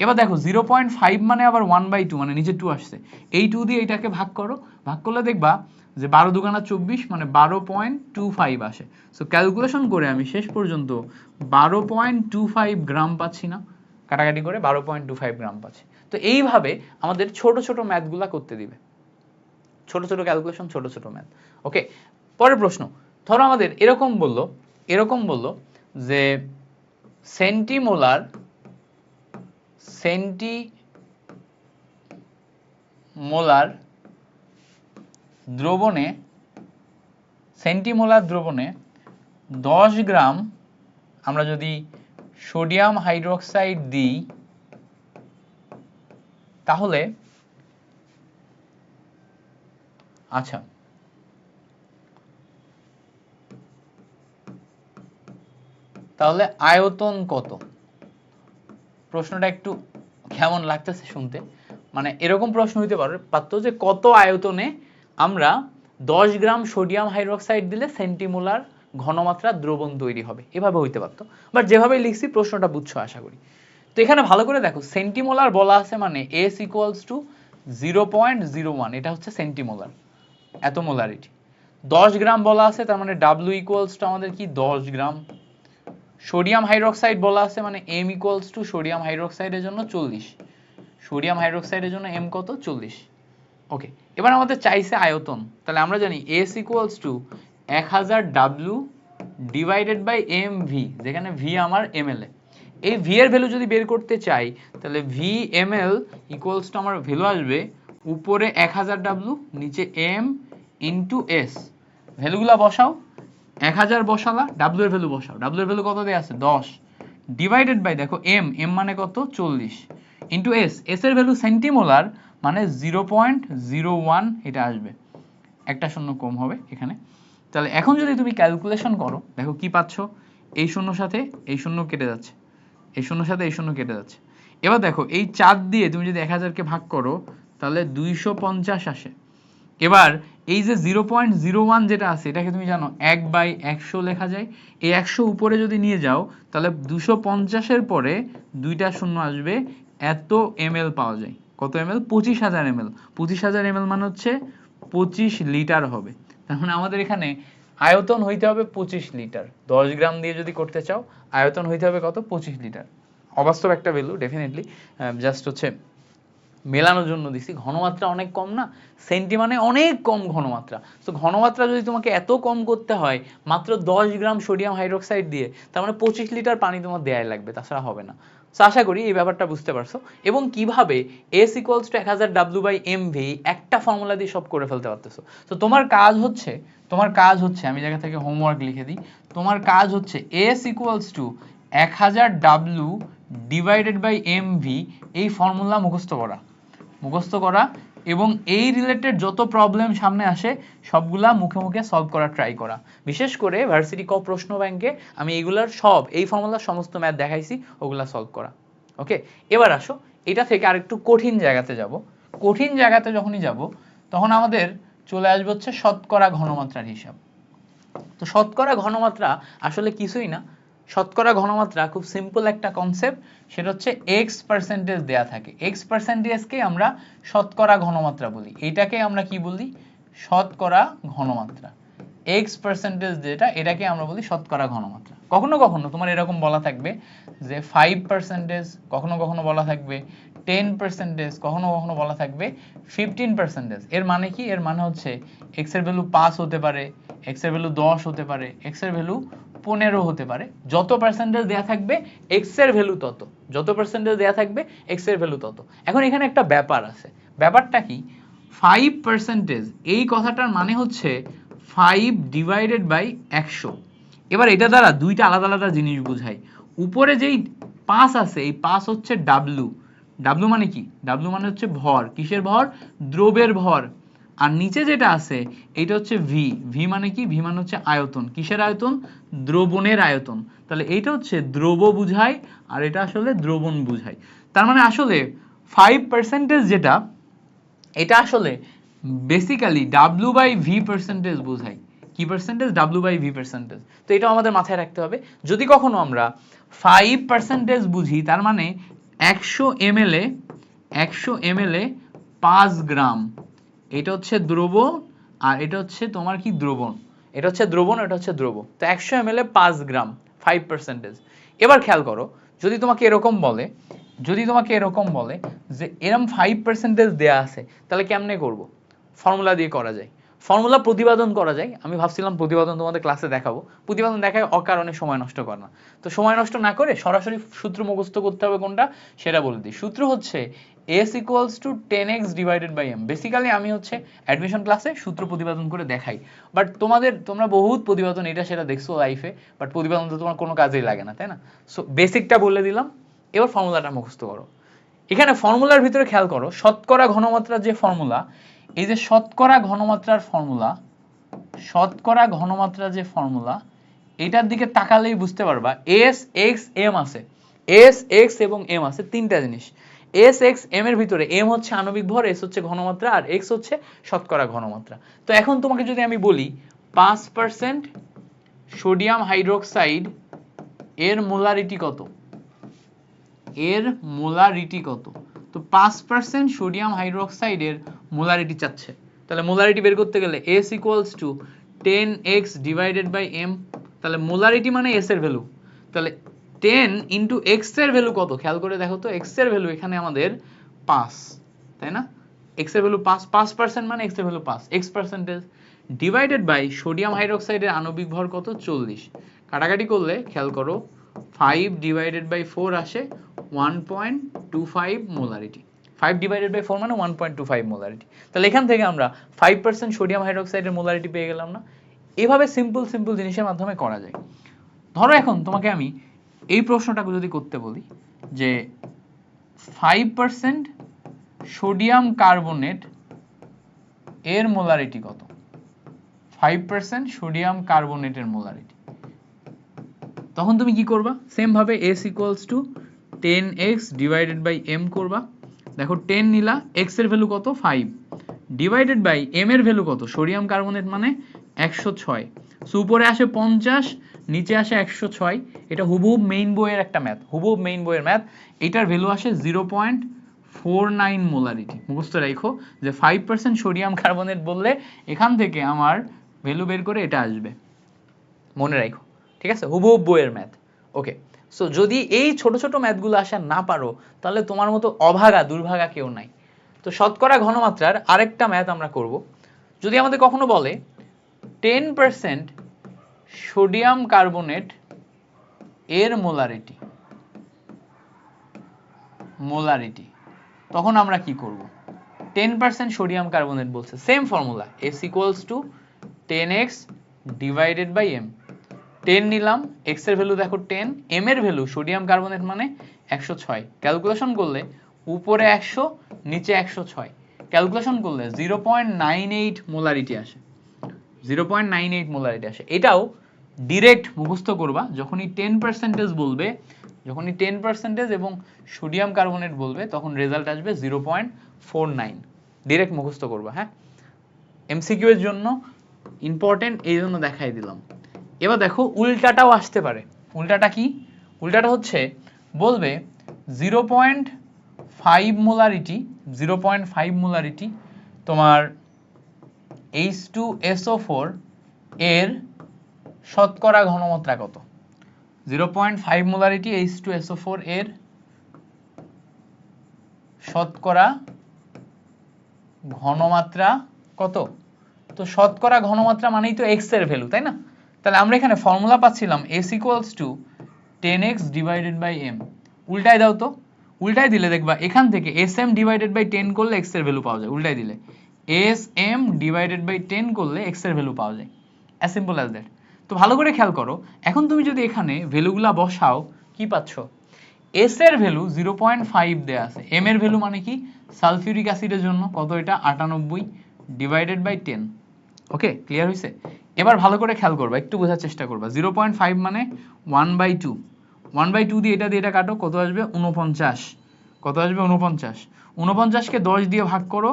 এবার দেখো 0.5 মানে আবার 1/2 মানে নিচে 2 আসছে, এই 2 দিয়ে এটাকে ভাগ করো, ভাগ করলে দেখবা যে 12 দুগুণা 24 মানে 12.25 আসে। সো ক্যালকুলেশন করে আমি শেষ পর্যন্ত 12.25 গ্রাম পাচ্ছি না, কাটাকাটি করে 12.25 গ্রাম পাচ্ছি। তো এইভাবে আমাদের ছোট ছোট ম্যাথগুলা করতে দিবে, ছোট ছোট ক্যালকুলেশন, ছোট ছোট ম্যাথ। ওকে, পরের প্রশ্ন, ধরো আমাদের এরকম বললো যে সেন্টিমোলার দ্রবণে 10 গ্রাম আমরা যদি সোডিয়াম হাইড্রোক্সাইড দিই তাহলে আচ্ছা তাহলে আয়তন কত? প্রশ্নটা একটু কেমন লাগতেছে শুনতে, মানে এরকম প্রশ্ন হইতে পারতো যে কত আয়তনে আমরা 10 গ্রাম সোডিয়াম হাইড্রোক্সাইড দিলে সেন্টিমোলার ঘনমাত্রা দ্রবণ তৈরি হবে, এভাবে হইতে পারতো। বাট যেভাবে লিখছি প্রশ্নটা বুঝছো আশা করি। তো এখানে ভালো করে দেখো, সেন্টিমোলার বলা আছে মানে S ইকুয়ালস টু 0.01, এটা হচ্ছে সেন্টিমোলার, এত মোলারিটি। 10 গ্রাম বলা আছে তার মানে W ইকুয়ালস টু আমাদের কি 10 গ্রাম। সোডিয়াম হাইড্রোক্সাইড বলা আছে মানে M ইকুয়ালস টু সোডিয়াম হাইড্রোক্সাইডের জন্য 40, সোডিয়াম হাইড্রোক্সাইডের জন্য M কত 40। ওকে, এবার আমাদের চাইছে আয়তন, তাহলে আমরা জানি S equals to 1000 W divided by mv, যেখানে v আমার ml এ। এই v এর ভ্যালু যদি বের করতে চাই তাহলে v ml ইকুয়ালস টু আমার ভ্যালু আসবে উপরে 1000 W, নিচে m ইনটু s। ভ্যালুগুলা বসাও, 1000 বসালা, w এর ভ্যালু বসাও, w এর ভ্যালু কত দেয়া আছে 10, ডিভাইডেড বাই দেখো m মানে কত 40, ইনটু s এর ভ্যালু সেন্টিমোলার মানে 0.01, এটা আসবে, একটা শূন্য কম হবে এখানে। তাহলে এখন যদি তুমি ক্যালকুলেশন করো দেখো কি পাচ্ছ, এই শূন্যর সাথে এই শূন্য কেটে যাচ্ছে, এই শূন্যর সাথে এই শূন্য কেটে যাচ্ছে। এবার দেখো এই 4 দিয়ে তুমি যদি 1000 কে ভাগ করো তাহলে 250 আসে। এবার এই যে 0.01 যেটা আছে এটাকে তুমি জানো 1/100 লেখা যায়। এই 100 উপরে যদি নিয়ে যাও তাহলে 250 এর পরে দুইটা শূন্য আসবে, এত ml পাওয়া যায়। কত ml? 25000 ml। 25000 ml মানে হচ্ছে 25 লিটার হবে। তার মানে আমাদের এখানে আয়তন হইতে হবে 25 লিটার। 10 গ্রাম দিয়ে যদি করতে চাও আয়তন হইতে হবে কত? 25 লিটার। অবাস্তব একটা ভ্যালু ডেফিনেটলি, জাস্ট হচ্ছে মেলানোর জন্য দিছি। ঘনমাত্রা অনেক কম না, সেন্টি মানে অনেক কম ঘনমাত্রা। তো ঘনমাত্রা যদি তোমাকে এত কম করতে হয় মাত্র 10 গ্রাম সোডিয়াম হাইড্রোক্সাইড দিয়ে, তার মানে 25 লিটার পানি তোমার দেয়াই লাগবে, তাছাড়া হবে না। তো আশা করি এই ব্যাপারটা বুঝতে পারছো, এবং কিভাবে S equals to 1000 W by mv একটা ফর্মুলা দিয়ে সব করে ফেলতে পারতেছো। তো তোমার কাজ হচ্ছে আমি জায়গা থেকে হোমওয়ার্ক লিখে দিই, তোমার কাজ হচ্ছে S equals to 1000 W divided by mv এই ফর্মুলা মুখস্থ করা এবং এই রিলেটেড যত প্রবলেম সামনে আসে সবগুলা মুখে মুখে সলভ করার ট্রাই করা। বিশেষ করে ভার্সিটি ক প্রশ্ন ব্যাংকে আমি এগুলার এই ফর্মুলার সমস্ত ম্যাথ দেখাইছি, ওগুলা সলভ করা। ওকে, এবার আসো এটা থেকে আরেকটু কঠিন জায়গাতে যাব। কঠিন জায়গাতে যখনই যাব তখন আমাদের চলে আসবে হচ্ছে শতকরা ঘনমাত্রার হিসাব। তো শতকরা ঘনমাত্রা আসলে কিছুই না, শতকরা ঘনমাত্রা খুব সিম্পল একটা কনসেপ্ট, সেটা হচ্ছে x পার্সেন্টেজ দেয়া থাকে। x পার্সেন্টেজকে আমরা শতকরা ঘনমাত্রা বলি, এইটাকে আমরা কি বলি? শতকরা ঘনমাত্রা। x পার্সেন্টেজ যেটা, এটাকে আমরা বলি শতকরা ঘনমাত্রা। কখনো কখনো তোমার এরকম বলা থাকবে যে 5%, কখনো কখনো বলা থাকবে 10%, কখনো কখনো বলা থাকবে 15%। এর মানে কি? এর মানে হচ্ছে x এর ভ্যালু 5 হতে পারে, x এর ভ্যালু 10 হতে পারে, x এর ভ্যালু 15 হতে পারে। যত পার্সেন্টেজ দেয়া থাকবে x এর ভ্যালু তত, যত পার্সেন্টেজ দেয়া থাকবে x এর ভ্যালু তত। এখন এখানে একটা ব্যাপার আছে, ব্যাপারটা কি? 5% এই কথাটার মানে হচ্ছে 5 ডিভাইডেড বাই 100। এবার এটা দ্বারা দুইটা আলাদা আলাদা জিনিস বোঝায়। উপরে যেই 5 আছে এই 5 হচ্ছে W, W মানে কি? W মানে হচ্ছে ভর। কিসের ভর? দ্রবের ভর। আর নিচে যেটা আছে এটা হচ্ছে V, V মানে কি? V মানে হচ্ছে আয়তন। কিসের আয়তন? দ্রবণের আয়তন। তাহলে এইটা হচ্ছে দ্রব বুঝায় আর এটা আসলে দ্রবণ বুঝায়। তার মানে আসলে 5% যেটা, এটা আসলে basically W by V percentage বোঝায়। কি percentage? W by V percentage. তো এটা আমাদের মাথায় রাখতে হবে। যদি কখনো আমরা 5% বুঝি তার মানে 100 ml এ 5 গ্রাম, এটা হচ্ছে দ্রব আর এটা হচ্ছে তোমার কি? দ্রবণ। এটা হচ্ছে দ্রবণ, এটা হচ্ছে দ্রব। তো 100 ml এ 5 গ্রাম, 5%। এবার খেয়াল করো, যদি তোমাকে এরকম বলে যদি তোমাকে এরকম বলে যে এরম 5% দেয়া আছে, তাহলে কেমনে করব? ফর্মুলা দিয়ে করা যায়, ফর্মুলা প্রতিপাদন করা যায়। আমি ভাবছিলাম প্রতিপাদন তোমাদের ক্লাসে দেখাবো, প্রতিপাদন দেখায় অকারণে সময় নষ্ট কর না। তো সময় নষ্ট না করে সরাসরি সূত্র মুখস্থ করতে হবে কোনটা সেটা বলে দিই। সূত্র হচ্ছে s equals to 10x divided by m। Basically আমি হচ্ছে অ্যাডমিশন ক্লাসে সূত্র প্রতিপাদন করে দেখাই, বাট তোমরা বহুত প্রতিপাদন এটা সেটা দেখছো লাইফে, বাট প্রতিপাদন তো তোমার কোনো কাজেই লাগে না, তাই না? সো বেসিকটা বলে দিলাম, এবার ফর্মুলাটা মুখস্থ করো। এখানে ফর্মুলার ভিতরে খেয়াল করো, শতকরা ঘনমাত্রার যে ফর্মুলা, এই যে শতকরা ঘনমাত্রার ফর্মুলা, শতকরা ঘনমাত্রার যে ফর্মুলা, এটার দিকে তাকালেই বুঝতে পারবা এস এক্স এম আছে, এস এক্স এবং এম আছে, তিনটা জিনিস। এস এক্স এম এর ভিতরে এম হচ্ছে আণবিক ভর, এস হচ্ছে ঘনমাত্রা, আর এক্স হচ্ছে শতকরা ঘনমাত্রা। তো এখন তোমাকে যদি আমি বলি 5% সোডিয়াম হাইড্রোক্সাইড এর মোলারিটি কত, এর মোলারিটি কত? তো 5% সোডিয়াম হাইড্রোক্সাইডের মোলারিটি চাচ্ছে, তাহলে মোলারিটি বের করতে গেলে S equals to 10x divided by m, তাহলে মোলারিটি মানে S এর ভ্যালু, তাহলে 10 into x এর ভ্যালু কত? খেয়াল করে দেখো তো, x এর ভ্যালু এখানে আমাদের 5, তাই না? x এর ভ্যালু 5, 5% মানে x এর value 5, x percentage divided by sodium হাইড্রোক্সাইডের আণবিক ভর কত? 40। কাটাকাটি করলে খেয়াল করো 5 divided by 4 আসে 1.25 মোলারিটি। 5 divided by 4 মানে 1.25 মোলারিটি। তাহলে এখান থেকে আমরা 5% সোডিয়াম হাইড্রোক্সাইডের মোলারিটি পেয়ে গেলাম না? এভাবে সিম্পল জিনিসের মাধ্যমে করা যায়। ধরো এখন তোমাকে আমি এই প্রশ্নটাকে যদি করতে বলি যে 5% সোডিয়াম কার্বনেট এর মোলারিটি কত? 5% সোডিয়াম কার্বনেটের মোলারিটি, তখন তুমি কি করবা? সেম ভাবে S equals to 10x divided by m করবা। দেখো 10 নিলা, x এর ভ্যালু কত? 5 ডিভাইডেড বাই m এর ভ্যালু কত? সোডিয়াম কার্বনেট মানে 106। সো উপরে আসে 50, নিচে আসে 106। এটা হুবহুব মেইন বইয়ের একটা ম্যাথ, হুবহুব মেইন বইয়ের ম্যাথ। এটার ভ্যালু আসে 0.49 মোলারিটি। মুখস্থ রাখো যে 5% সোডিয়াম কার্বনেট বললে এখান থেকে আমার ভ্যালু বের করে এটা আসবে, মনে রাখো, ঠিক আছে? হুবহুব বইয়ের ম্যাথ। ওকে, সো যদি এই ছোট ছোট ম্যাথগুলো আসা না পারো, তাহলে তোমার মতো অভাগা দুর্ভাগা কেউ নাই। তো শতকরা ঘনমাত্রার আরেকটা ম্যাথ আমরা করব। যদি আমাদের কখনো বলে 10% সোডিয়াম কার্বনেট এর মোলারিটি, তখন আমরা কি করব? 10% সোডিয়াম কার্বনেট বলছে, same formula S equals to 10x divided by m। 10 নিলাম, x এর ভ্যালু দেখো 10, m এর ভ্যালু সোডিয়াম কার্বনেট মানে 106। ক্যালকুলেশন করলে উপরে 100 নিচে 106, ক্যালকুলেশন করলে 0.98 মোলারিটি আসে, 0.98 মোলারিটি আসে। এটাও ডিরেক্ট মুখস্থ করবা, যখনই 10% বলবে, যখনই 10% এবং সোডিয়াম কার্বনেট বলবে, তখন রেজাল্ট আসবে 0.49। ডিরেক্ট মুখস্থ করবা, হ্যাঁ? এমসিকিউ এর জন্য ইম্পর্টেন্ট, এই জন্য দেখাই দিলাম। এবার দেখো উল্টাটাও আসতে পারে। উল্টাটা কি? উল্টাটা হচ্ছে বলবে 0.5 মোলারিটি, 0.5 মোলারিটি তোমার H2SO4 এর শতকরা ঘনমাত্রা কত? 0.5 মোলারিটি H2SO4 এর শতকরা ঘনমাত্রা কত? তো শতকরা ঘনমাত্রা মানেই তো x এর ভ্যালু, তাই না? তাহলে আমরা এখানে ফর্মুলা পাচ্ছিলাম S equals to 10x divided by m। উল্টায় দাও তো, উল্টায় দিলে দেখবা এখান থেকে sm divided by 10 করলে x এর ভ্যালু পাওয়া যায়। উল্টায় দিলে sm divided by 10 করলে x এর ভ্যালু পাওয়া যায়, as simple as that। তো ভালো করে খেয়াল করো, এখন তুমি যদি এখানে ভ্যালুগুলা বসাও, কি পাচ্ছ? s এর ভ্যালু 0.5 দেয়া আছে, m এর ভ্যালু মানে কি? সালফিউরিক অ্যাসিডের জন্য কত এটা? 98 ডিভাইডেড বাই 10। ওকে, ক্লিয়ার হইছে? এবার ভালো করে খেয়াল করবা, একটু বোঝার চেষ্টা করবা। 0.5 মানে 1/2, 1/2 দিয়ে এটা কাটো, কত আসবে? 49। কত আসবে? 49। 49কে 10 দিয়ে ভাগ করো,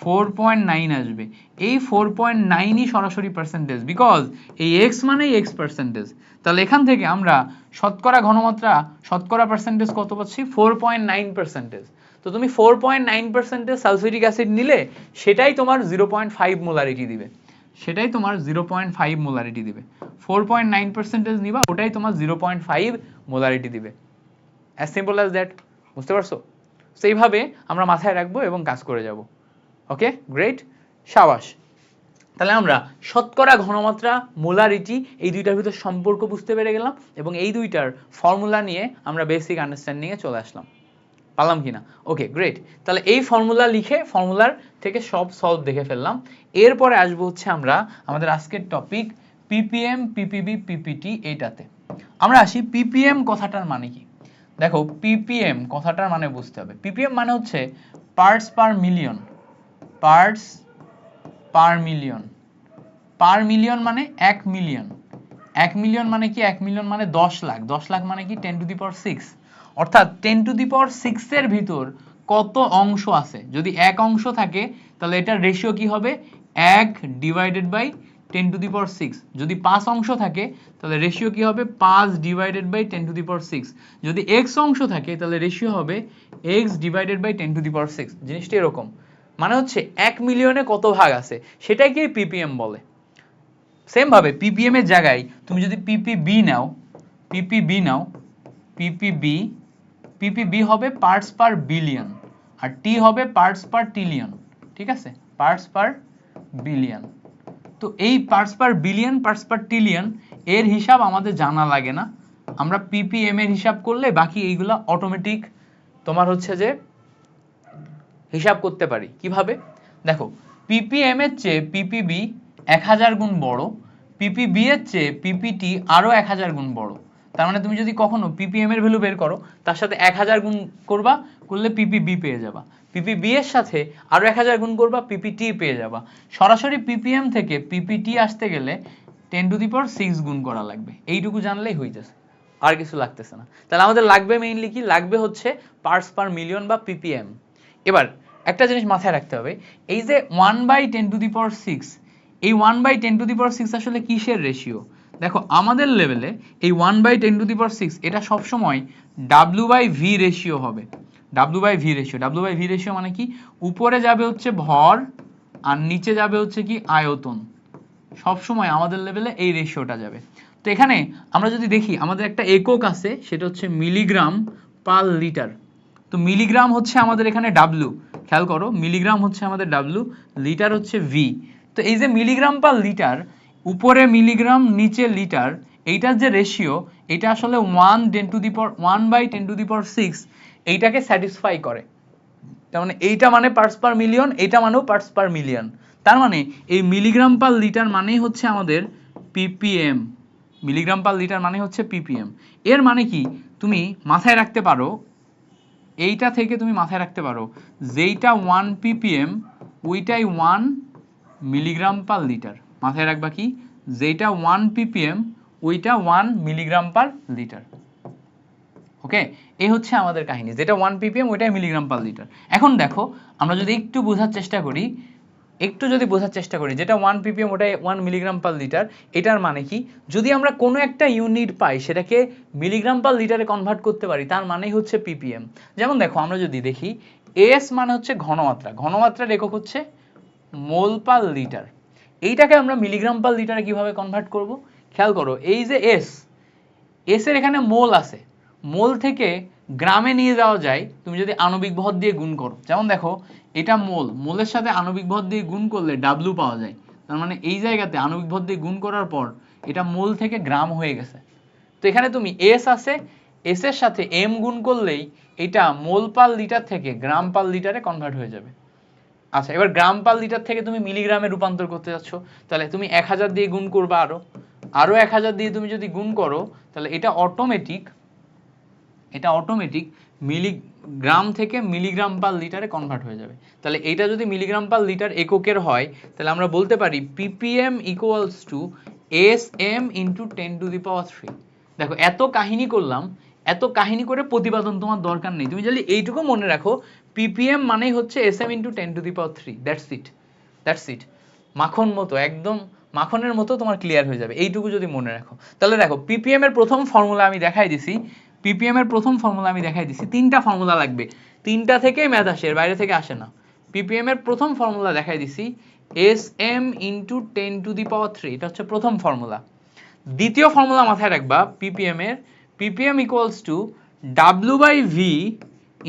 4.9 আসবে। এই 4.9ই সরাসরি পার্সেন্টেজ, বিকজ এই x মানেই x পার্সেন্টেজ। তাহলে এখান থেকে আমরা শতকরা ঘনমাত্রা, শতকরা পার্সেন্টেজ কত পাচ্ছি? 4.9%। তো তুমি 4.9% সালফিউরিক অ্যাসিড নিলে সেটাই তোমার 0.5 মোলারিটি দিবে, সেটাই তোমার 0.5 মোলারিটি দিবে। 4.9% নিবা, ওটাই তোমার 0.5 মোলারিটি দিবে, অ্যাজ সিম্পল অ্যাজ দ্যাট। বুঝতে পারছো? সেইভাবে আমরা মাথায় রাখবো এবং কাজ করে যাব। ওকে, গ্রেট, সাবাস। তাহলে আমরা শতকরা, ঘনমাত্রা, মোলারিটি এই দুইটার ভিতর সম্পর্ক বুঝতে পেরে গেলাম এবং এই দুইটার ফর্মুলা নিয়ে আমরা বেসিক আন্ডারস্ট্যান্ডিংয়ে চলে আসলাম। পারলাম কিনা? ওকে, গ্রেট। তাহলে এই ফর্মুলা লিখে ফর্মুলার থেকে সব সলভ দেখে ফেললাম। এরপরে আসবো হচ্ছে আমরা আমাদের আজকের টপিক পিপিএম, পিপিবি, পিপিটি এইটাতে। আমরা আসি পিপিএম কথাটার মানে কি। দেখো, পিপিএম কথাটার মানে বুঝতে হবে। পিপিএম মানে হচ্ছে parts per million. Parts per million. Per million মানে 1 মিলিয়ন। 1 মিলিয়ন মানে কি? 1 মিলিয়ন মানে 10 লাখ। 10 লাখ মানে কি? 10 টু দি পাওয়ার 6। অর্থাৎ 10 টু দি পাওয়ার 6 এর ভিতর কত অংশ আছে? যদি 1 অংশ থাকে তাহলে এটার রেশিও কি হবে? 1 divided by 10 to the power 6। যদি 5 অংশ থাকে তাহলে রেশিও কি হবে? 5 divided by 10 to the power 6। যদি x অংশ থাকে তাহলে রেশিও হবে x divided by 10 to the power 6। জিনিসটা এরকম, মানে হচ্ছে 1 মিলিয়নে কত ভাগ আছে সেটাকে পিপিএম বলে। সেম ভাবে পিপিএম এর জায়গায় তুমি যদি পিপিবি নাও, পিপিবি হবে পার্টস পার বিলিয়ন, আর টি হবে পার্টস পার ট্রিলিয়ন। ঠিক আছে, পার্টস পার বিলিয়ন। তো এই parts per billion, parts per trillion এর হিসাব আমাদের জানা লাগে না। আমরা পিপিএম এর হিসাব করলে বাকি এইগুলা অটোমেটিক তোমার হচ্ছে যে হিসাব করতে পারি। কিভাবে? দেখো, পিপিএম এর চেয়ে পিপিবি 1000 গুণ বড়, পিপিবি এর চেয়ে পিপিটি আরো 1000 গুণ বড়। তার মানে তুমি যদি কখনো পিপিএম এর ভ্যালু বের করো, তার সাথে 1000 গুণ করবা, করলে পিপিবি পেয়ে যাবা। পিপিবি এর সাথে আরো 1000 গুণ করবা, পিপিটি পেয়ে যাবা। সরাসরি পিপিএম থেকে পিপিটি আসতে গেলে 10 টু দি পাওয়ার 6 গুণ করা লাগবে। এইটুকু জানলেই হইতেছে, আর কিছু লাগতেছে না। তাহলে আমাদের লাগবে মেইনলি কি? লাগবে হচ্ছে পার্টস পার মিলিয়ন বা পিপিএম। এবার একটা জিনিস মাথায় রাখতে হবে, এই যে 1/10 টু দি পাওয়ার 6, এই 1/10 টু দি পাওয়ার 6 আসলে কিসের রেশিও? দেখো, আমাদের লেভেলে এই 1/10 টু দি পাওয়ার 6 এটা সবসময় W/V রেশিও হবে। W/V ratio. W/V রেশিও মানে কি? উপরে যাবে হচ্ছে ভর আর নিচে যাবে হচ্ছে কি? আয়তন। সবসময় আমাদের লেভেলে এই রেশিওটা যাবে। তো এখানে আমরা যদি দেখি, আমাদের একটা একক আছে, সেটা হচ্ছে মিলিগ্রাম পার লিটার। তো মিলিগ্রাম হচ্ছে আমাদের এখানে ডাব্লু, খেয়াল করো, মিলিগ্রাম হচ্ছে আমাদের ডাব্লু, লিটার হচ্ছে ভি। তো এই যে মিলিগ্রাম পার লিটার, উপরে মিলিগ্রাম নিচে লিটার, এইটার যে রেশিও, এটা আসলে 1/10 টু দি পাওয়ার 6 এইটাকে স্যাটিসফাই করে। তার মানে এইটা মানে পার্টস পার মিলিয়ন, এইটা মানেও পার্টস পার মিলিয়ন। তার মানে এই মিলিগ্রাম পার লিটার মানেই হচ্ছে আমাদের পিপিএম। মিলিগ্রাম পার লিটার মানে হচ্ছে পিপিএম। এর মানে কি? তুমি মাথায় রাখতে পারো, এইটা থেকে তুমি মাথায় রাখতে পারো, যেইটা 1 ppm ওইটাই 1 মিলিগ্রাম পার লিটার। মাথায় রাখবা কি? যেইটা 1 ppm ওইটা 1 মিলিগ্রাম পার লিটার। ওকে, এই হচ্ছে আমাদের কাহিনী, যেটা 1 ppm ওইটাই মিলিগ্রাম পার লিটার। এখন দেখো, আমরা যদি একটু বোঝার চেষ্টা করি, যেটা 1 ppm ওটাই 1 মিলিগ্রাম পার লিটার, এটার মানে কি? যদি আমরা কোনো একটা ইউনিট পাই সেটাকে মিলিগ্রাম পার লিটারে কনভার্ট করতে পারি, তার মানেই হচ্ছে ppm। যেমন দেখো, আমরা যদি দেখি, এস মানে হচ্ছে ঘনমাত্রা, ঘনমাত্রার একক হচ্ছে মোল পার লিটার। এইটাকে আমরা মিলিগ্রাম পার লিটারে কিভাবে কনভার্ট করব? খেয়াল করো, এই যে এস এর এখানে মোল আছে, মোল থেকে গ্রামে নিয়ে যাওয়া যায় তুমি যদি আণবিক ভর দিয়ে গুণ করো। যেমন দেখো, এটা মোল, মোলের সাথে আণবিক ভর দিয়ে গুণ করলে ডাব্লু পাওয়া যায়। তার মানে এই জায়গাতে আণবিক ভর দিয়ে গুণ করার পর এটা মোল থেকে গ্রাম হয়ে গেছে। তো এখানে তুমি এস আছে, এস এর সাথে এম গুণ করলেই এটা মোল পার লিটার থেকে গ্রাম পার লিটারে কনভার্ট হয়ে যাবে। আচ্ছা, এবার গ্রাম পার লিটার থেকে তুমি মিলিগ্রামে রূপান্তর করতে যাচ্ছ, তাহলে তুমি 1000 দিয়ে গুণ করবা, আরো 1000 দিয়ে তুমি যদি গুণ করো, তাহলে এটা অটোমেটিক মিলিগ্রাম থেকে মিলিগ্রাম পার লিটারে কনভার্ট হয়ে যাবে। তাহলে এটা যদি মিলিগ্রাম পার লিটার এককের হয়, তাহলে আমরা বলতে পারি ppm equals to sm into 10 to the power 3। দেখো, এত কাহিনী করলাম, এত কাহিনী করে প্রতিপাদন তোমার দরকার নেই, তুমি যদি এইটুকু মনে রাখো, ppm মানেই হচ্ছে sm into 10 to the power 3। That's it. মাখন মতো, একদম মাখনের মতো তোমার ক্লিয়ার হয়ে যাবে এইটুকু যদি মনে রাখো। তাহলে দেখো, ppm এর প্রথম ফর্মুলা আমি দেখাই দিছি, তিনটা ফর্মুলা লাগবে, তিনটা থেকে ম্যাথ আসে, এর বাইরে থেকে আসে না। ppm এর প্রথম ফর্মুলা দেখাই দিছি, sm into 10 to the power 3, এটা হচ্ছে প্রথম ফর্মুলা। দ্বিতীয় ফর্মুলা মাথায় রাখবা ppm এর, ppm equals two w/v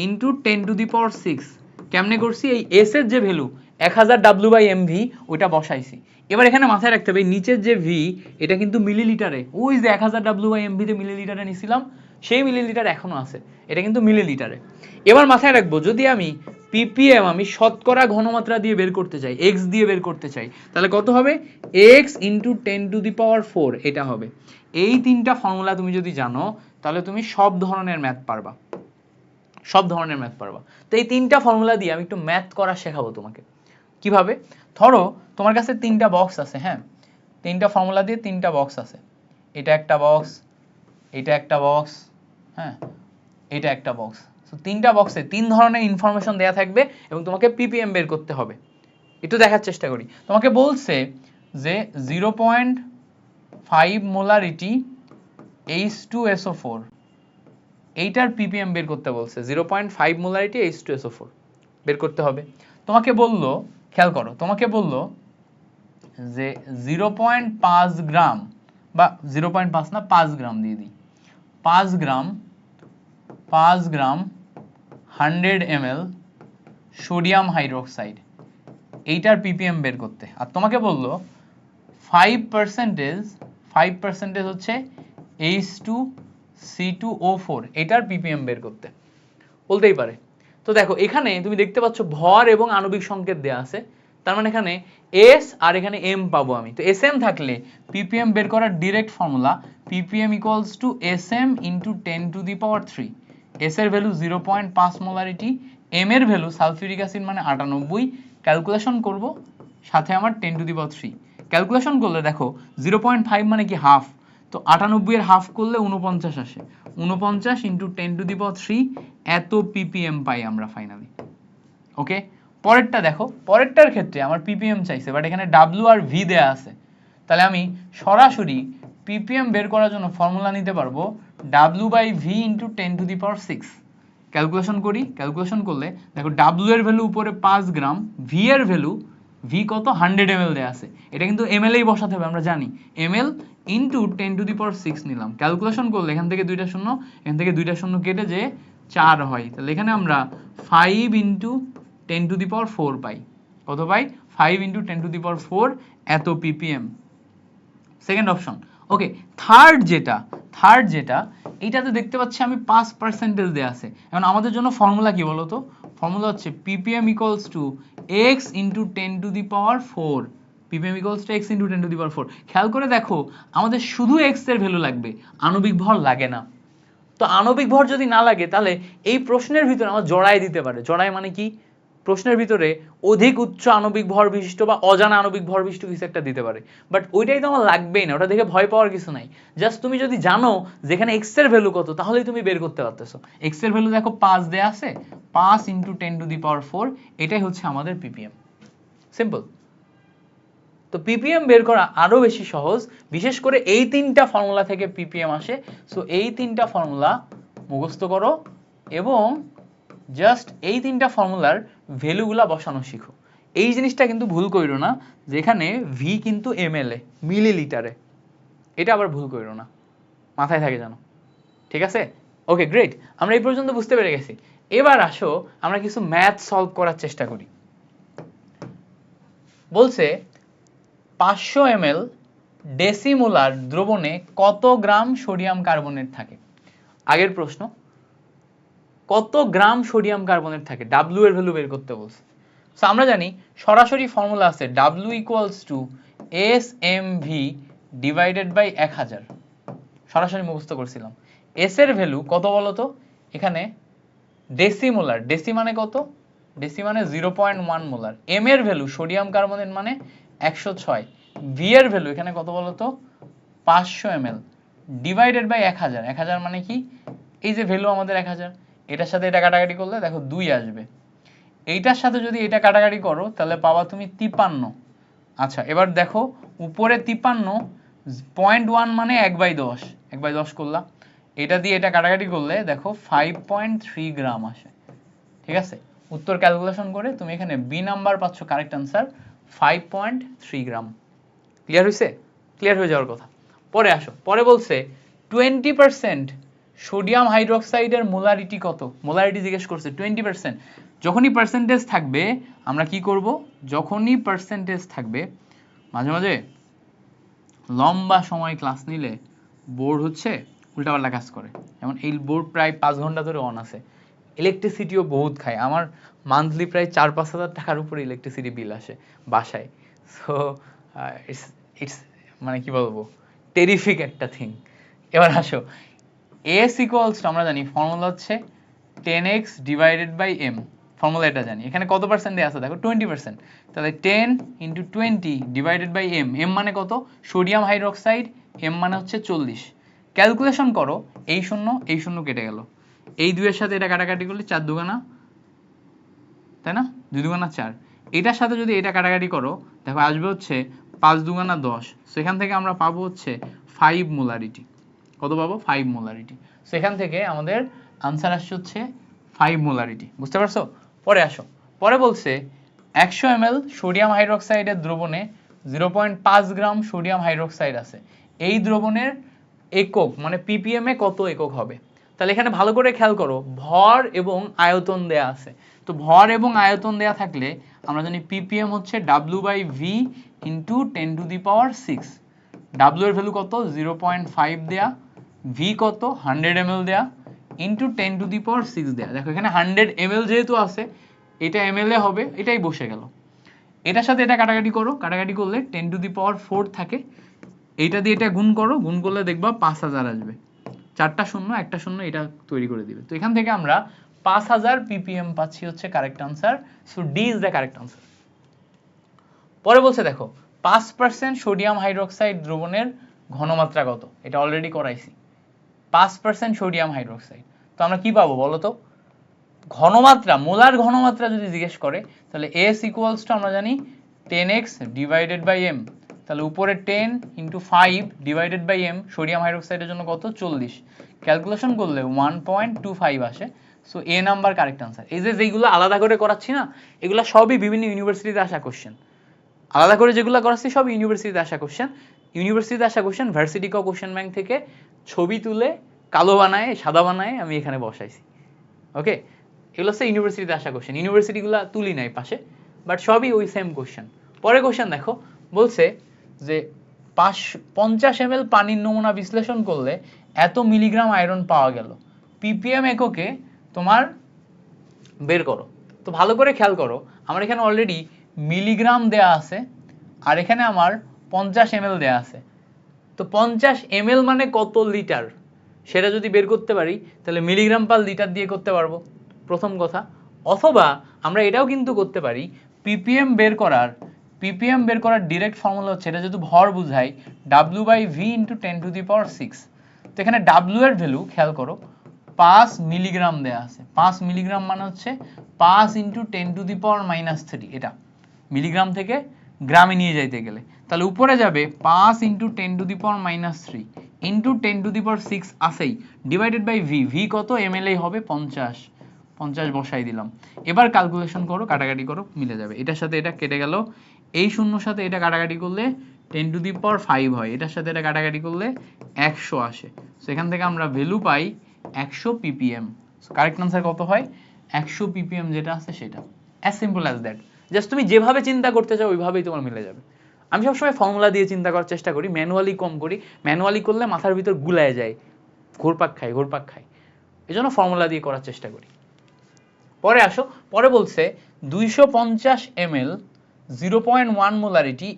into 10⁶। কেমনে করছি, এই এস এর যে ভ্যালু 1000 W/MV ওইটা বসাইছি। এবার এখানে মাথায় রাখতে হবে নিচের যে ভি এটা কিন্তু মিলিলিটারে, ওই যে 1000 W/MV তে মিলিলিটারে নিছিলাম সেই মিলিলিটার এখনো আছে, এটা কিন্তু মিলিলিটারে। এবার মাথায় রাখবো যদি আমি ppm আমি শতকরা ঘনমাত্রা দিয়ে বের করতে চাই, x দিয়ে বের করতে চাই, তাহলে কত হবে, x ইন্টু 10⁴ এটা হবে। এই তিনটা ফর্মুলা তুমি যদি জানো তাহলে তুমি সব ধরনের ম্যাথ পারবা, সব ধরনের ম্যাথ পারবা। তো এই তিনটা ফর্মুলা দিয়ে আমি একটু ম্যাথ করা শেখাবো তোমাকে। কিভাবে, ধরো তোমার কাছে তিনটা বক্স আছে, হ্যাঁ, তিনটা ফর্মুলা দিয়ে তিনটা বক্স আছে, এটা একটা বক্স, এটা একটা বক্স, হ্যাঁ, এটা একটা বক্স। তো তিনটা বক্সে তিন ধরনের ইনফরমেশন দেয়া থাকবে এবং তোমাকে ppm বের করতে হবে। একটু দেখার চেষ্টা করি। তোমাকে বলছে যে 0.5 মোলারিটি H2SO4, এইটার ppm বের করতে বলছে। 0.5 মোলারিটি H2SO4 বের করতে হবে। তোমাকে বললো, খেয়াল করো, তোমাকে বললো যে 0.5 গ্রাম বা 0.5 না 5 গ্রাম দিয়ে দিই, 5 গ্রাম 100 ml সোডিয়াম হাইড্রোক্সাইড এইটার ppm বের করতে। আর তোমাকে বললো 5% হচ্ছে H2C2O4 এটার ppm বের করতে, বলতেই পারে। তো দেখো এখানে তুমি দেখতে পাচ্ছ ভর এবং আণবিক সংকেত দেয়া আছে, তার মানে এখানে S আর এখানে M পাবো আমি। তো Sm থাকলে ppm বের করার direct formula ppm equals to Sm into 10⁻3। S এর ভ্যালু 0.5 মোলারিটি, M এর ভ্যালু সালফিউরিক অ্যাসিড মানে 98, ক্যালকুলেশন করব সাথে আমার 10⁻3 ক্যালকুলেশন করলে দেখো 0.5 মানে কি হাফ, তো 98 এর হাফ করলে 49 আসে, 49 ইন্টু 10⁻3 এত ppm পাই আমরা ফাইনালি। ওকে, পরেরটা দেখো, পরেরটার ক্ষেত্রে আমার ppm চাইছে বাট এখানে w আর v দেয়া আছে, তাহলে আমি সরাসরি ppm বের করার জন্য ফর্মুলা নিতে পারবো w/v ইন্টু 10⁶। ক্যালকুলেশন করি, ক্যালকুলেশন করলে দেখো w এর ভ্যালু উপরে 5 গ্রাম, v এর ভ্যালু, v কত 100 ml দেয়া আছে, এটা কিন্তু ml এই বসাতে হবে আমরা জানি, ml ইন্টু 10⁶ নিলাম। ক্যালকুলেশন করলে এখান থেকে দুইটা শূন্য, এখান থেকে দুইটা শূন্য কেটে যে 4 হয়, তাহলে এখানে আমরা 5 ইন্টু 10⁴ পাই। কত পাই, 5 ইন্টু 10⁴ এত ppm, সেকেন্ড অপশন। ওকে, থার্ড যেটা এইটাতে দেখতে পাচ্ছি আমি 5% দেয়া আছে। এখন আমাদের জন্য ফর্মুলা কি বলতো, ফর্মুলা হচ্ছে ppm equals to x into 10⁴, ppm equals to x into 10⁴। খেয়াল করে দেখো আমাদের শুধু x এর ভ্যালু লাগবে, আণবিক ভর লাগে না। তো আণবিক ভর যদি না লাগে তাহলে এই প্রশ্নের ভিতরে আমার জড়ায় দিতে পারে। জড়ায় মানে কি, প্রশ্নের ভিতরে অধিক উচ্চ আণবিক ভর বিশিষ্ট বা অজানা আণবিক ভর বিশিষ্ট কিছু একটা দিতে পারে, বাট ওইটাই তো আমার লাগবেই না, ওটা দেখে ভয় পাওয়ার কিছু নাই। জাস্ট তুমি যদি জানো যেখানে x এর ভ্যালু কত তাহলেই তুমি বের করতে পারতেছো। x এর ভ্যালু দেখো 5 দেয়া আছে, 5 ইন্টু 10⁴, এটাই হচ্ছে আমাদের ppm। সিম্পল। তো ppm বের করা আরো বেশি সহজ, বিশেষ করে এই তিনটা ফর্মুলা থেকে ppm আসে। সো এই তিনটা ফর্মুলা মুখস্থ করো এবং জাস্ট এই তিনটা ফর্মুলার ভ্যালুগুলা বসানো শিখো। এই জিনিসটা কিন্তু ভুল কইরো না, যেখানে v কিন্তু ml এ, মিলিলিটারে, এটা আবার ভুল কইরো না, মাথায় থাকে জানো, ঠিক আছে? ওকে গ্রেট, আমরা এই পর্যন্ত বুঝতে পেরে গেছি। এবার আসো আমরা কিছু ম্যাথ সলভ করার চেষ্টা করি। বলছে 500 ml ডেসিমোলার দ্রবণে কত গ্রাম সোডিয়াম কার্বনেট থাকে। আগের প্রশ্ন, কত গ্রাম সোডিয়াম কার্বনেট থাকে, w এর ভ্যালু বের করতে বলছে। সো আমরা জানি সরাসরি ফর্মুলা আছে w equals to smv divided by 1000, সরাসরি মুখস্থ করছিলাম। s এর ভ্যালু কত বলতো, এখানে ডেসিমোলার, ডেসি মানে কত, ডেসি মানে 0.1 মোলার, m এর ভ্যালু সোডিয়াম কার্বনেট মানে 106, v এর ভ্যালু এখানে কত বলতো 500 ml ডিভাইডেড বাই 1000, 1000 মানে কি, এই যে ভ্যালু আমাদের 1000, এটার সাথে এটা কাটাকাটি করলে দেখো 2 আসবে, এইটার সাথে যদি এটা কাটাকাটি করো তাহলে পাবা তুমি 53। আচ্ছা এবার দেখো উপরে 53, 0.1 মানে 1/10, 1/10 করলা, এটা দিয়ে এটা কাটাকাটি করলে দেখো 5.3 গ্রাম আসে। ঠিক আছে, উত্তর ক্যালকুলেশন করে তুমি এখানে বি নাম্বার পাচ্ছ, কারেক্ট আনসার 5.3 গ্রাম। ক্লিয়ার হয়েছে? ক্লিয়ার হয়ে যাওয়ার কথা। পরে আসো, পরে বলছে 20% সোডিয়াম হাইড্রোক্সাইডের মোলারিটি কত, মোলারিটি জিজ্ঞেস করছে 20%। যখনই পার্সেন্টেজ থাকবে আমরা কি করব, যখনই পার্সেন্টেজ থাকবে, মাঝে মাঝে লম্বা সময় ক্লাস নিলে বোর্ড হচ্ছে উল্টাপাল্টা কাজ করে, যেমন এই বোর্ড প্রায় 5 ঘন্টা ধরে অন আছে, ইলেকট্রিসিটিও বহুত খায়, আমার মান্থলি প্রায় 4-5 হাজার টাকার উপরে ইলেকট্রিসিটি বিল আসে বাসায়। সো ইটস ইটস মানে কি বলবো, টেরিফিক একটা থিং। এবার আসো, এস ইকুয়ালস টু আমরা জানি ফর্মুলা হচ্ছে 10x divided by M, formula এটা জানি। এখানে কত পার্সেন্ট দেওয়া আছে দেখো, 20%, তাহলে 10 into 20 divided by M, M মানে কত, সোডিয়াম হাইড্রোক্সাইড, এম মানে হচ্ছে 40। ক্যালকুলেশন করো, এই শূন্য কেটে গেল, এই দুইয়ের সাথে এটা কাটাকাটি করলে 4 দুগুণা, তাই না, 2 দুগুণা 4, এটার সাথে যদি এটা কাটাকাটি করো দেখো আসবে হচ্ছে 5 দুগুণা 10, সেখান থেকে আমরা পাবো হচ্ছে 5 মোলারিটি। কত পাবো, 5 মোলারিটি। সেখান থেকে আমাদের আনসার আসছে হচ্ছে 5 মোলারিটি, বুঝতে পারছো। পরে আসো, পরে বলছে 100 ml সোডিয়াম হাইড্রোক্সাইডের দ্রবণে 0.5 গ্রাম সোডিয়াম হাইড্রোক্সাইড আছে, এই দ্রবণের একক মানে ppm এ কত একক হবে। তাহলে এখানে ভালো করে খেয়াল করো, ভর এবং আয়তন দেয়া আছে, তো ভর এবং আয়তন দেয়া থাকলে আমরা জানি ppm হচ্ছে w/v ইন্টু 10⁶। w এর ভ্যালু কত, 0.5 দেয়া, v কত 100 ml দেয়া, ইন্টু 10⁶ দেয়া। দেখো এখানে 100 ml যেহেতু আছে, এটা ml এ হবে, এটাই বসে গেল। এটার সাথে এটা কাটাকাটি করো, কাটাকাটি করলে 10⁴ থাকে, এইটা দিয়ে এটা গুণ করো, গুণ করলে দেখবা 5000 আসবে, 4টা শূন্য একটা শূন্য এটা তৈরি করে দিবে। তো এখান থেকে আমরা 5000 ppm পাচ্ছি হচ্ছে correct answer. So D is the correct answer. পরে বলছে দেখো 5% সোডিয়াম হাইড্রোক্সাইড দ্রবণের ঘনমাত্রা কত, এটা অলরেডি করাইছি। 5% সোডিয়াম হাইড্রোক্সাইড, তো আমরা কি পাবো বলো তো, ঘনমাত্রা, মোলার ঘনমাত্রা যদি জিজ্ঞেস করে তাহলে S ইকুয়ালস টু আমরা জানি 10x ডিভাইডেড বাই m, তাহলে উপরে 10 into 5 divided by m, sodium হাইড্রোক্সাইডের জন্য কত 40, ক্যালকুলেশন করলে 1.25 আসে। So A number correct answer. এই যে যেগুলো আলাদা করে করাচ্ছি না, এগুলো সবই বিভিন্ন ইউনিভার্সিটিতে আসা কোশ্চেন, আলাদা করে যেগুলো করাচ্ছি সব ইউনিভার্সিটিতে আসা কোশ্চেন, ইউনিভার্সিটিতে আসা কোশ্চেন ভার্সিটি ক কোশ্চেন ব্যাংক থেকে ছবি তুলে কালো বানায় সাদা বানায় আমি এখানে বসাইছি। ওকে, এগুলো হচ্ছে ইউনিভার্সিটিতে আসা কোশ্চেন, ইউনিভার্সিটিগুলো তুলি নাই পাশে, বাট সবই ওই সেম কোশ্চেন। পরে কোশ্চেন দেখো, বলছে যে 50 ml পানির নমুনা বিশ্লেষণ করলে এত মিলিগ্রাম আয়রন পাওয়া গেল, ppm এককে তোমার বের করো। তো ভালো করে খেয়াল করো, আমার এখানে অলরেডি মিলিগ্রাম দেয়া আছে, আর এখানে আমার 50 ml দেয়া আছে। তো 50 ml মানে কত লিটার সেটা যদি বের করতে পারি তাহলে মিলিগ্রাম পার লিটার দিয়ে করতে পারবো, প্রথম কথা। অথবা আমরা এটাও কিন্তু করতে পারি, ppm বের করার ডিরেক্ট ফর্মুলা হচ্ছে, এটা যেহেতু ভর বুঝাই, w/v ইন্টু 10⁶। তো এখানে w এর ভ্যালু খেয়াল করো 5 মিলিগ্রাম দেয়া আছে, 5 মিলিগ্রাম মানে হচ্ছে 5 ইন্টু 10⁻³ এটা মিলিগ্রাম থেকে গ্রামে নিয়ে যাইতে গেলে, তাহলে উপরে যাবে 5 ইন্টু 10⁻³ ইন্টু 10⁶ আসেই, ডিভাইডেড বাই v, v কত ml হবে 50 বসাই দিলাম। এবার ক্যালকুলেশন করো, কাটাকাটি করো, মিলে যাবে, এটার সাথে এটা কেটে গেল, এই শূন্যর সাথে এটা কাটাকাটি করলে 10⁵ হয়, এটার সাথে এটা কাটাকাটি করলে 100 আসে। সো এখান থেকে আমরা ভ্যালু পাই 100 ppm। সো কারেক্ট আনসার কত হয়, 100 ppm যেটা আছে সেটা, as simple as that. Just তুমি যেভাবে চিন্তা করতে চাও ওইভাবেই তোমার মিলে যাবে। আমি সবসময় ফর্মুলা দিয়ে চিন্তা করার চেষ্টা করি, ম্যানুয়ালি কম করি, ম্যানুয়ালি করলে মাথার ভিতর গুলায় যায়, ঘুরপাক খায়, এই জন্য ফর্মুলা দিয়ে করার চেষ্টা করি। পরে আসো, পরে বলছে 250 ml 0.1 মোলারিটি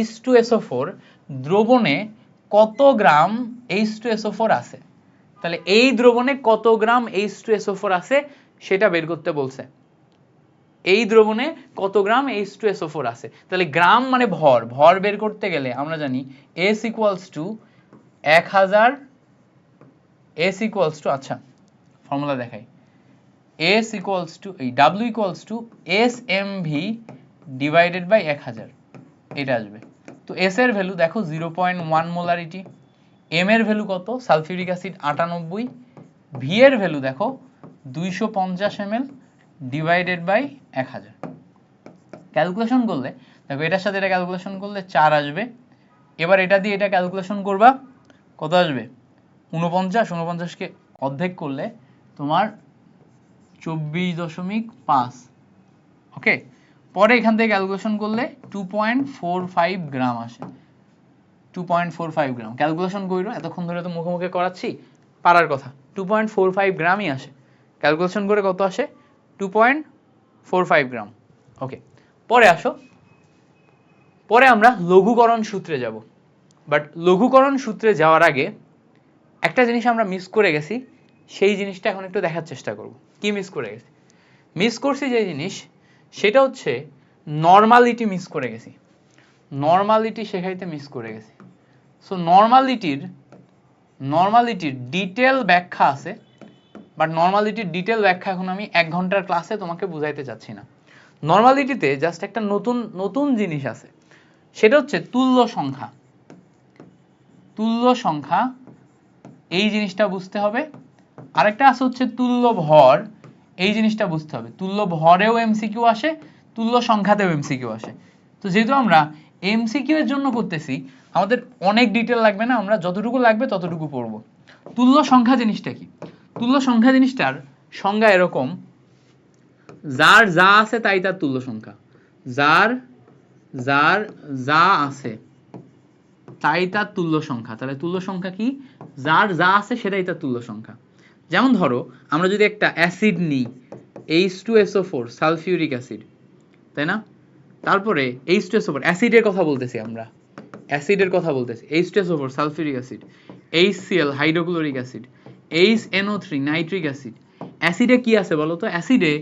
H2SO4 দ্রবণে কত গ্রাম H2SO4 আছে, তাহলে এই দ্রবণে কত গ্রাম H2SO4 আছে সেটা বের করতে বলছে। এই দ্রবণে কত গ্রাম H2SO4 আছে, তাহলে গ্রাম মানে ভর, ভর বের করতে গেলে আমরা জানি S equals to 1000, S equals to, আচ্ছা ফর্মুলা দেখাই, S ইকুয়ালস টু এই W equals to SMV divided by 1000, এটা আসবে। তো S এর ভ্যালু দেখো 0.1 মোলারিটি, M এর ভ্যালু কত, সালফিউরিক অ্যাসিড 98, V এর ভ্যালু দেখো 250 ml ডিভাইডেড বাই 1000। ক্যালকুলেশন করলে দেখো এটার সাথে এটা ক্যালকুলেশন করলে 4 আসবে। এবার এটা দিয়ে এটা ক্যালকুলেশন করবা, কত আসবে 49, 49 কে অর্ধেক করলে তোমার 24.5। ওকে, পরে এখান থেকে ক্যালকুলেশন করলে 2.45 গ্রাম আসে। 2.45 গ্রাম ক্যালকুলেশন করো, এতক্ষণ ধরে তো মুখে মুখে করাচ্ছি, পারার কথা। 2.45 গ্রামই আসে, ক্যালকুলেশন করে কত আসে? 2.45 গ্রাম। ওকে, পরে আসো, পরে আমরা লঘুকরণ সূত্রে যাব। বাট লঘুকরণ সূত্রে যাওয়ার আগে একটা জিনিস আমরা মিস করে গেছি, সেই জিনিসটা এখন একটু দেখার চেষ্টা করব। কি মিস করে গেছি? মিস করছি যে জিনিস, সেটা হচ্ছে নর্মালিটি মিস করে গেছি। নর্মালিটি শেখাইতে মিস করে গেছি। সো নর্মালিটির ডিটেল ব্যাখ্যা আছে, বাট নর্মালিটির ডিটেল ব্যাখ্যা এখন আমি 1 ঘন্টার ক্লাসে তোমাকে বুঝাইতে চাচ্ছি না। নর্মালিটিতে জাস্ট একটা নতুন জিনিস আছে, সেটা হচ্ছে তুল্য সংখ্যা। তুল্য সংখ্যা এই জিনিসটা বুঝতে হবে। আরেকটা আছে হচ্ছে তুল্য ভর, এই জিনিসটা বুঝতে হবে। তুল্য ভরেও এমসিকিউ আসে, তুল্য সংখ্যাতেও এমসিকিউ আসে। তো যেহেতু আমরা এমসিকিউ এর জন্য করতেছি, আমাদের অনেক ডিটেল লাগবে না, আমরা যতটুকু লাগবে ততটুকু পড়ব। তুল্য সংখ্যা জিনিসটা কি? তুল্য সংখ্যা জিনিসটার সংজ্ঞা এরকম, যার যা আছে তাই তার তুল্য সংখ্যা। যার যা আছে তাই তার তুল্য সংখ্যা। তাহলে তুল্য সংখ্যা কি? যার যা আছে সেটাই তার তুল্য সংখ্যা। যেমন ধরো আমরা যদি একটা অ্যাসিড নিই, H2SO4 সালফিউরিক অ্যাসিড, তাই না? তারপরে H2SO4 অ্যাসিডের কথা বলতেছি, আমরা অ্যাসিডের কথা বলতেছি। H2SO4 sulphuric acid, HCl hydrochloric acid, HNO3 nitric acid. অ্যাসিডে কি আছে বলো তো? অ্যাসিডে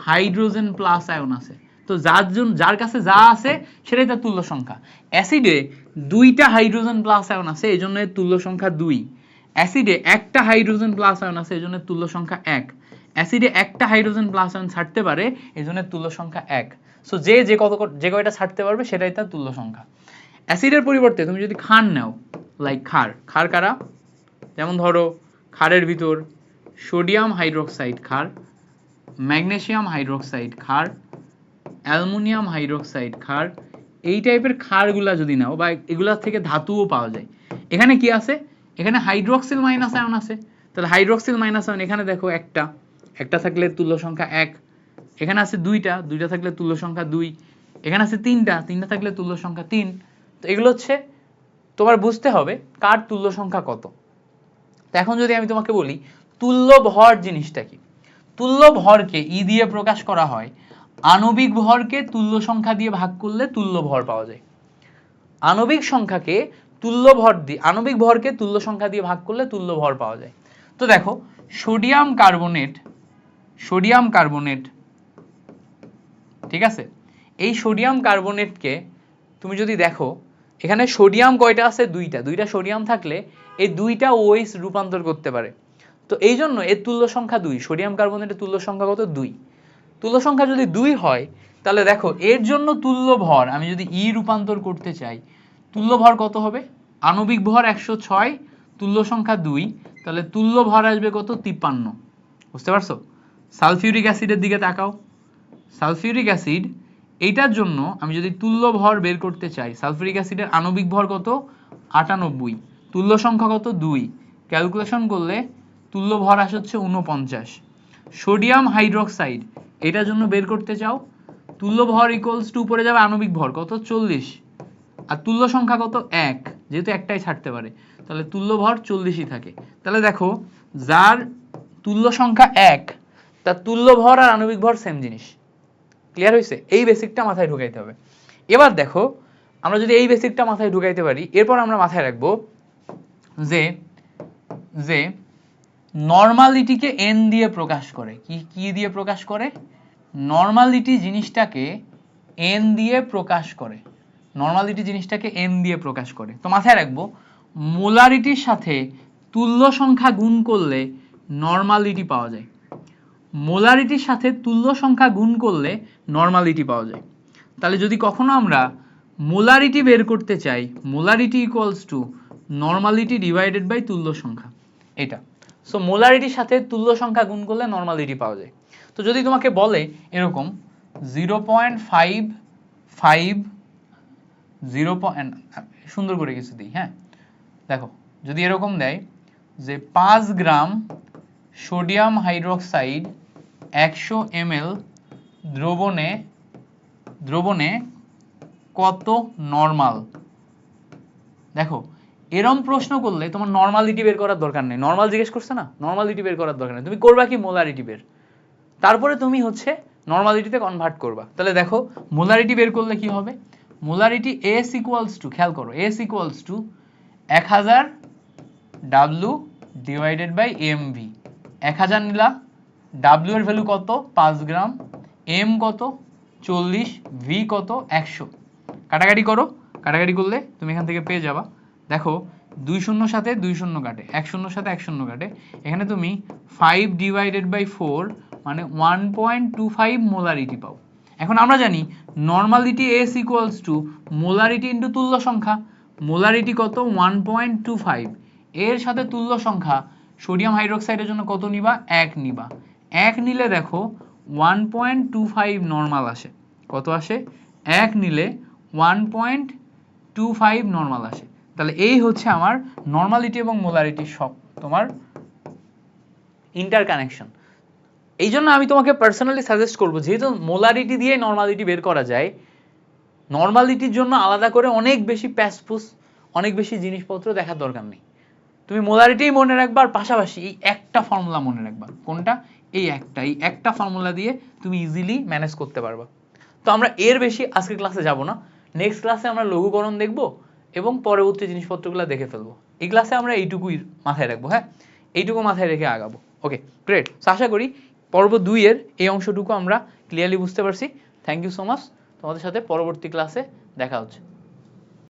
হাইড্রোজেন প্লাস আয়ন আছে। তো যার কাছে যা আছে সেটাই তার তুল্য সংখ্যা। অ্যাসিডে 2টা হাইড্রোজেন প্লাস আয়ন আছে, এই জন্য তুল্য সংখ্যা 2। অ্যাসিডে একটা হাইড্রোজেন প্লাস আয়ন আছে, এই জন্য তুল্য সংখ্যা 1। অ্যাসিডে একটা হাইড্রোজেন প্লাস আয়ন ছাড়তে পারে, এই জন্য তুল্য সংখ্যা 1। সো যে কয়টা ছাড়তে পারবে সেটাই তার তুল্য সংখ্যা। অ্যাসিডের পরিবর্তে তুমি যদি ক্ষার নাও, লাইক ক্ষার কারা? যেমন ধরো ক্ষারের ভিতর সোডিয়াম হাইড্রোক্সাইড ক্ষার, ম্যাগনেসিয়াম হাইড্রোক্সাইড ক্ষার, অ্যালুমিনিয়াম হাইড্রোক্সাইড ক্ষার, এই টাইপের ক্ষারগুলা যদি নাও, বা এগুলা থেকে ধাতুও পাওয়া যায়। এখানে কি আছে? এখানে হাইড্রোক্সিল মাইনাস আয়ন আছে। তাহলে হাইড্রোক্সিল মাইনাস আয়ন এখানে দেখো একটা থাকলে তুল্য সংখ্যা 1। এখানে আছে দুইটা থাকলে তুল্য সংখ্যা 2। এখানে আছে তিনটা থাকলে তুল্য সংখ্যা 3। তো এগুলো হচ্ছে তোমার বুঝতে হবে কার তুল্য সংখ্যা কত। তো এখন যদি আমি তোমাকে বলি তুল্য ভর জিনিসটা কি? তুল্য ভরকে ই দিয়ে প্রকাশ করা হয়, আণবিক ভরকে তুল্য সংখ্যা দিয়ে ভাগ করলে তুল্য ভর পাওয়া যায়। আণবিক সংখ্যাকে আণবিক ভরকে তুল্য সংখ্যা দিয়ে ভাগ করলে তুল্য ভর পাওয়া যায়। তো দেখো সোডিয়াম কার্বনেট, ঠিক আছে? এই সোডিয়াম কার্বনেটকে তুমি যদি দেখো, এখানে সোডিয়াম কয়টা আছে? দুইটা সোডিয়াম থাকলে এই 2টা OH রূপান্তর করতে পারে। তো এই জন্য এর তুল্য সংখ্যা 2। সোডিয়াম কার্বনেটের তুল্য সংখ্যা কত? 2। তুল্য সংখ্যা যদি 2 হয়, তাহলে দেখো এর জন্য তুল্য ভর আমি যদি ই রূপান্তর করতে চাই, তুল্য ভর কত হবে? আণবিক ভর 106, তুল্য সংখ্যা 2, তাহলে তুল্য ভর আসবে কত? 53। বুঝতে পারছো? সালফিউরিক অ্যাসিডের দিকে তাকাও। সালফিউরিক অ্যাসিড, এইটার জন্য আমি যদি তুল্য ভর বের করতে চাই, সালফিউরিক অ্যাসিডের আণবিক ভর কত? 98, তুল্য সংখ্যা কত? 2। ক্যালকুলেশন করলে তুল্য ভর আসে হচ্ছে 49। সোডিয়াম হাইড্রোক্সাইড, এটার জন্য বের করতে চাও, তুল্য ভর ইকুয়ালস টু উপরে যাবে আণবিক ভর কত? 40, আর তুল্য সংখ্যা কত? 1, যেহেতু একটাই ছাড়তে পারে, তাহলে তুল্য ভর 40ই থাকে। তাহলে দেখো যার তুল্য সংখ্যা 1, তার তুল্য ভর আর আণবিক ভর সেম জিনিস। ক্লিয়ার হয়েছে? এই বেসিকটা মাথায় ঢুকাইতে হবে। এবার দেখো আমরা যদি এই বেসিকটা মাথায় ঢুকাইতে পারি, এরপর আমরা মাথায় রাখবো যে নর্মালিটিকে n দিয়ে প্রকাশ করে। কি দিয়ে প্রকাশ করে? নর্মালিটি জিনিসটাকে n দিয়ে প্রকাশ করে। নর্মালিটি জিনিসটাকে n দিয়ে প্রকাশ করে। তো মাথায় রাখবো মোলারিটির সাথে তুল্য সংখ্যা গুণ করলে নর্মালিটি পাওয়া যায়। মোলারিটির সাথে তুল্য সংখ্যা গুণ করলে নর্মালিটি পাওয়া যায়। তাহলে যদি কখনো আমরা মোলারিটি বের করতে চাই, molarity equals to normality divided by তুল্য সংখ্যা, এটা। সো মোলারিটির সাথে তুল্য সংখ্যা গুণ করলে নর্মালিটি পাওয়া যায়। তো যদি তোমাকে বলে এরকম 0.55, সুন্দর করে কিছু দিই, হ্যাঁ দেখো, যদি এরকম দেয় যে 5 গ্রাম সোডিয়াম হাইড্রোক্সাইড 100 ml দ্রবণে কত নরমাল? দেখো এরম প্রশ্ন করলে তোমার নরমালিটি বের করার দরকার নেই, নরমাল জিজ্ঞেস করছে না, নরমালিটি বের করার দরকার নেই, তুমি করবা কি মোলারিটি বের, তারপরে তুমি হচ্ছে নরমালিটিতে কনভার্ট করবা। তাহলে দেখো মোলারিটি বের করলে কি হবে, মোলারিটি এস ইকুয়ালস টু, খেয়াল করো, S equals to 1000 W divided by MV. 1000 নিলা, ডাব্লু এর ভ্যালু কত 5 গ্রাম, এম কত 40, ভি কত 100। কাটাকাটি করো, কাটাকাটি করলে তুমি এখান থেকে পেয়ে যাবা, দেখো 2 শূন্যর সাথে 2 শূন্য কাটে, 1 শূন্যর সাথে 1 শূন্য কাটে, এখানে তুমি 5 ডিভাইডেড বাই 4 মানে 1.25 মোলারিটি পাও। এখন আমরা জানি normality S equals two molarity into তুল্য সংখ্যা, মোলারিটি কত 1.25, এর সাথে তুল্য সংখ্যা সোডিয়াম হাইড্রোক্সাইডের জন্য কত নিবা, 1 নিবা, 1 নিলে দেখো 1.25 নরমাল আসে, কত আসে, 1 নিলে 1.25 নরমাল আসে। তাহলে এই হচ্ছে আমার নরমালিটি এবং মোলারিটির সব তোমার ইন্টারকানেকশন। এই জন্য আমি তোমাকে পার্সোনালি সাজেস্ট করবো, যেহেতু মোলারিটি দিয়ে নরমালিটি বের করা যায়, নরমালিটির জন্য আলাদা করে অনেক বেশি প্যাসপুস, অনেক বেশি জিনিসপত্র দেখার দরকার নেই, তুমি মোলারিটি মনে রাখবা, আর পাশাপাশি এই একটা ফর্মুলা মনে রাখবা, কোনটা, এই একটা ফর্মুলা দিয়ে তুমি ইজিলি ম্যানেজ করতে পারবা। তো আমরা এর বেশি আজকের ক্লাসে যাব না, নেক্সট ক্লাসে আমরা লঘুকরণ দেখব এবং পরবর্তী জিনিসপত্রগুলো দেখে ফেলবো। এই ক্লাসে আমরা এইটুকুই মাথায় রাখবো, হ্যাঁ, এইটুকু মাথায় রেখে আগাবো। ওকে গ্রেট, আশা করি পর্ব 2 এর এই অংশটুকু আমরা ক্লিয়ারলি বুঝতে পারছি। থ্যাংক ইউ সো মাচ, তোমাদের সাথে পরবর্তী ক্লাসে দেখা হচ্ছে।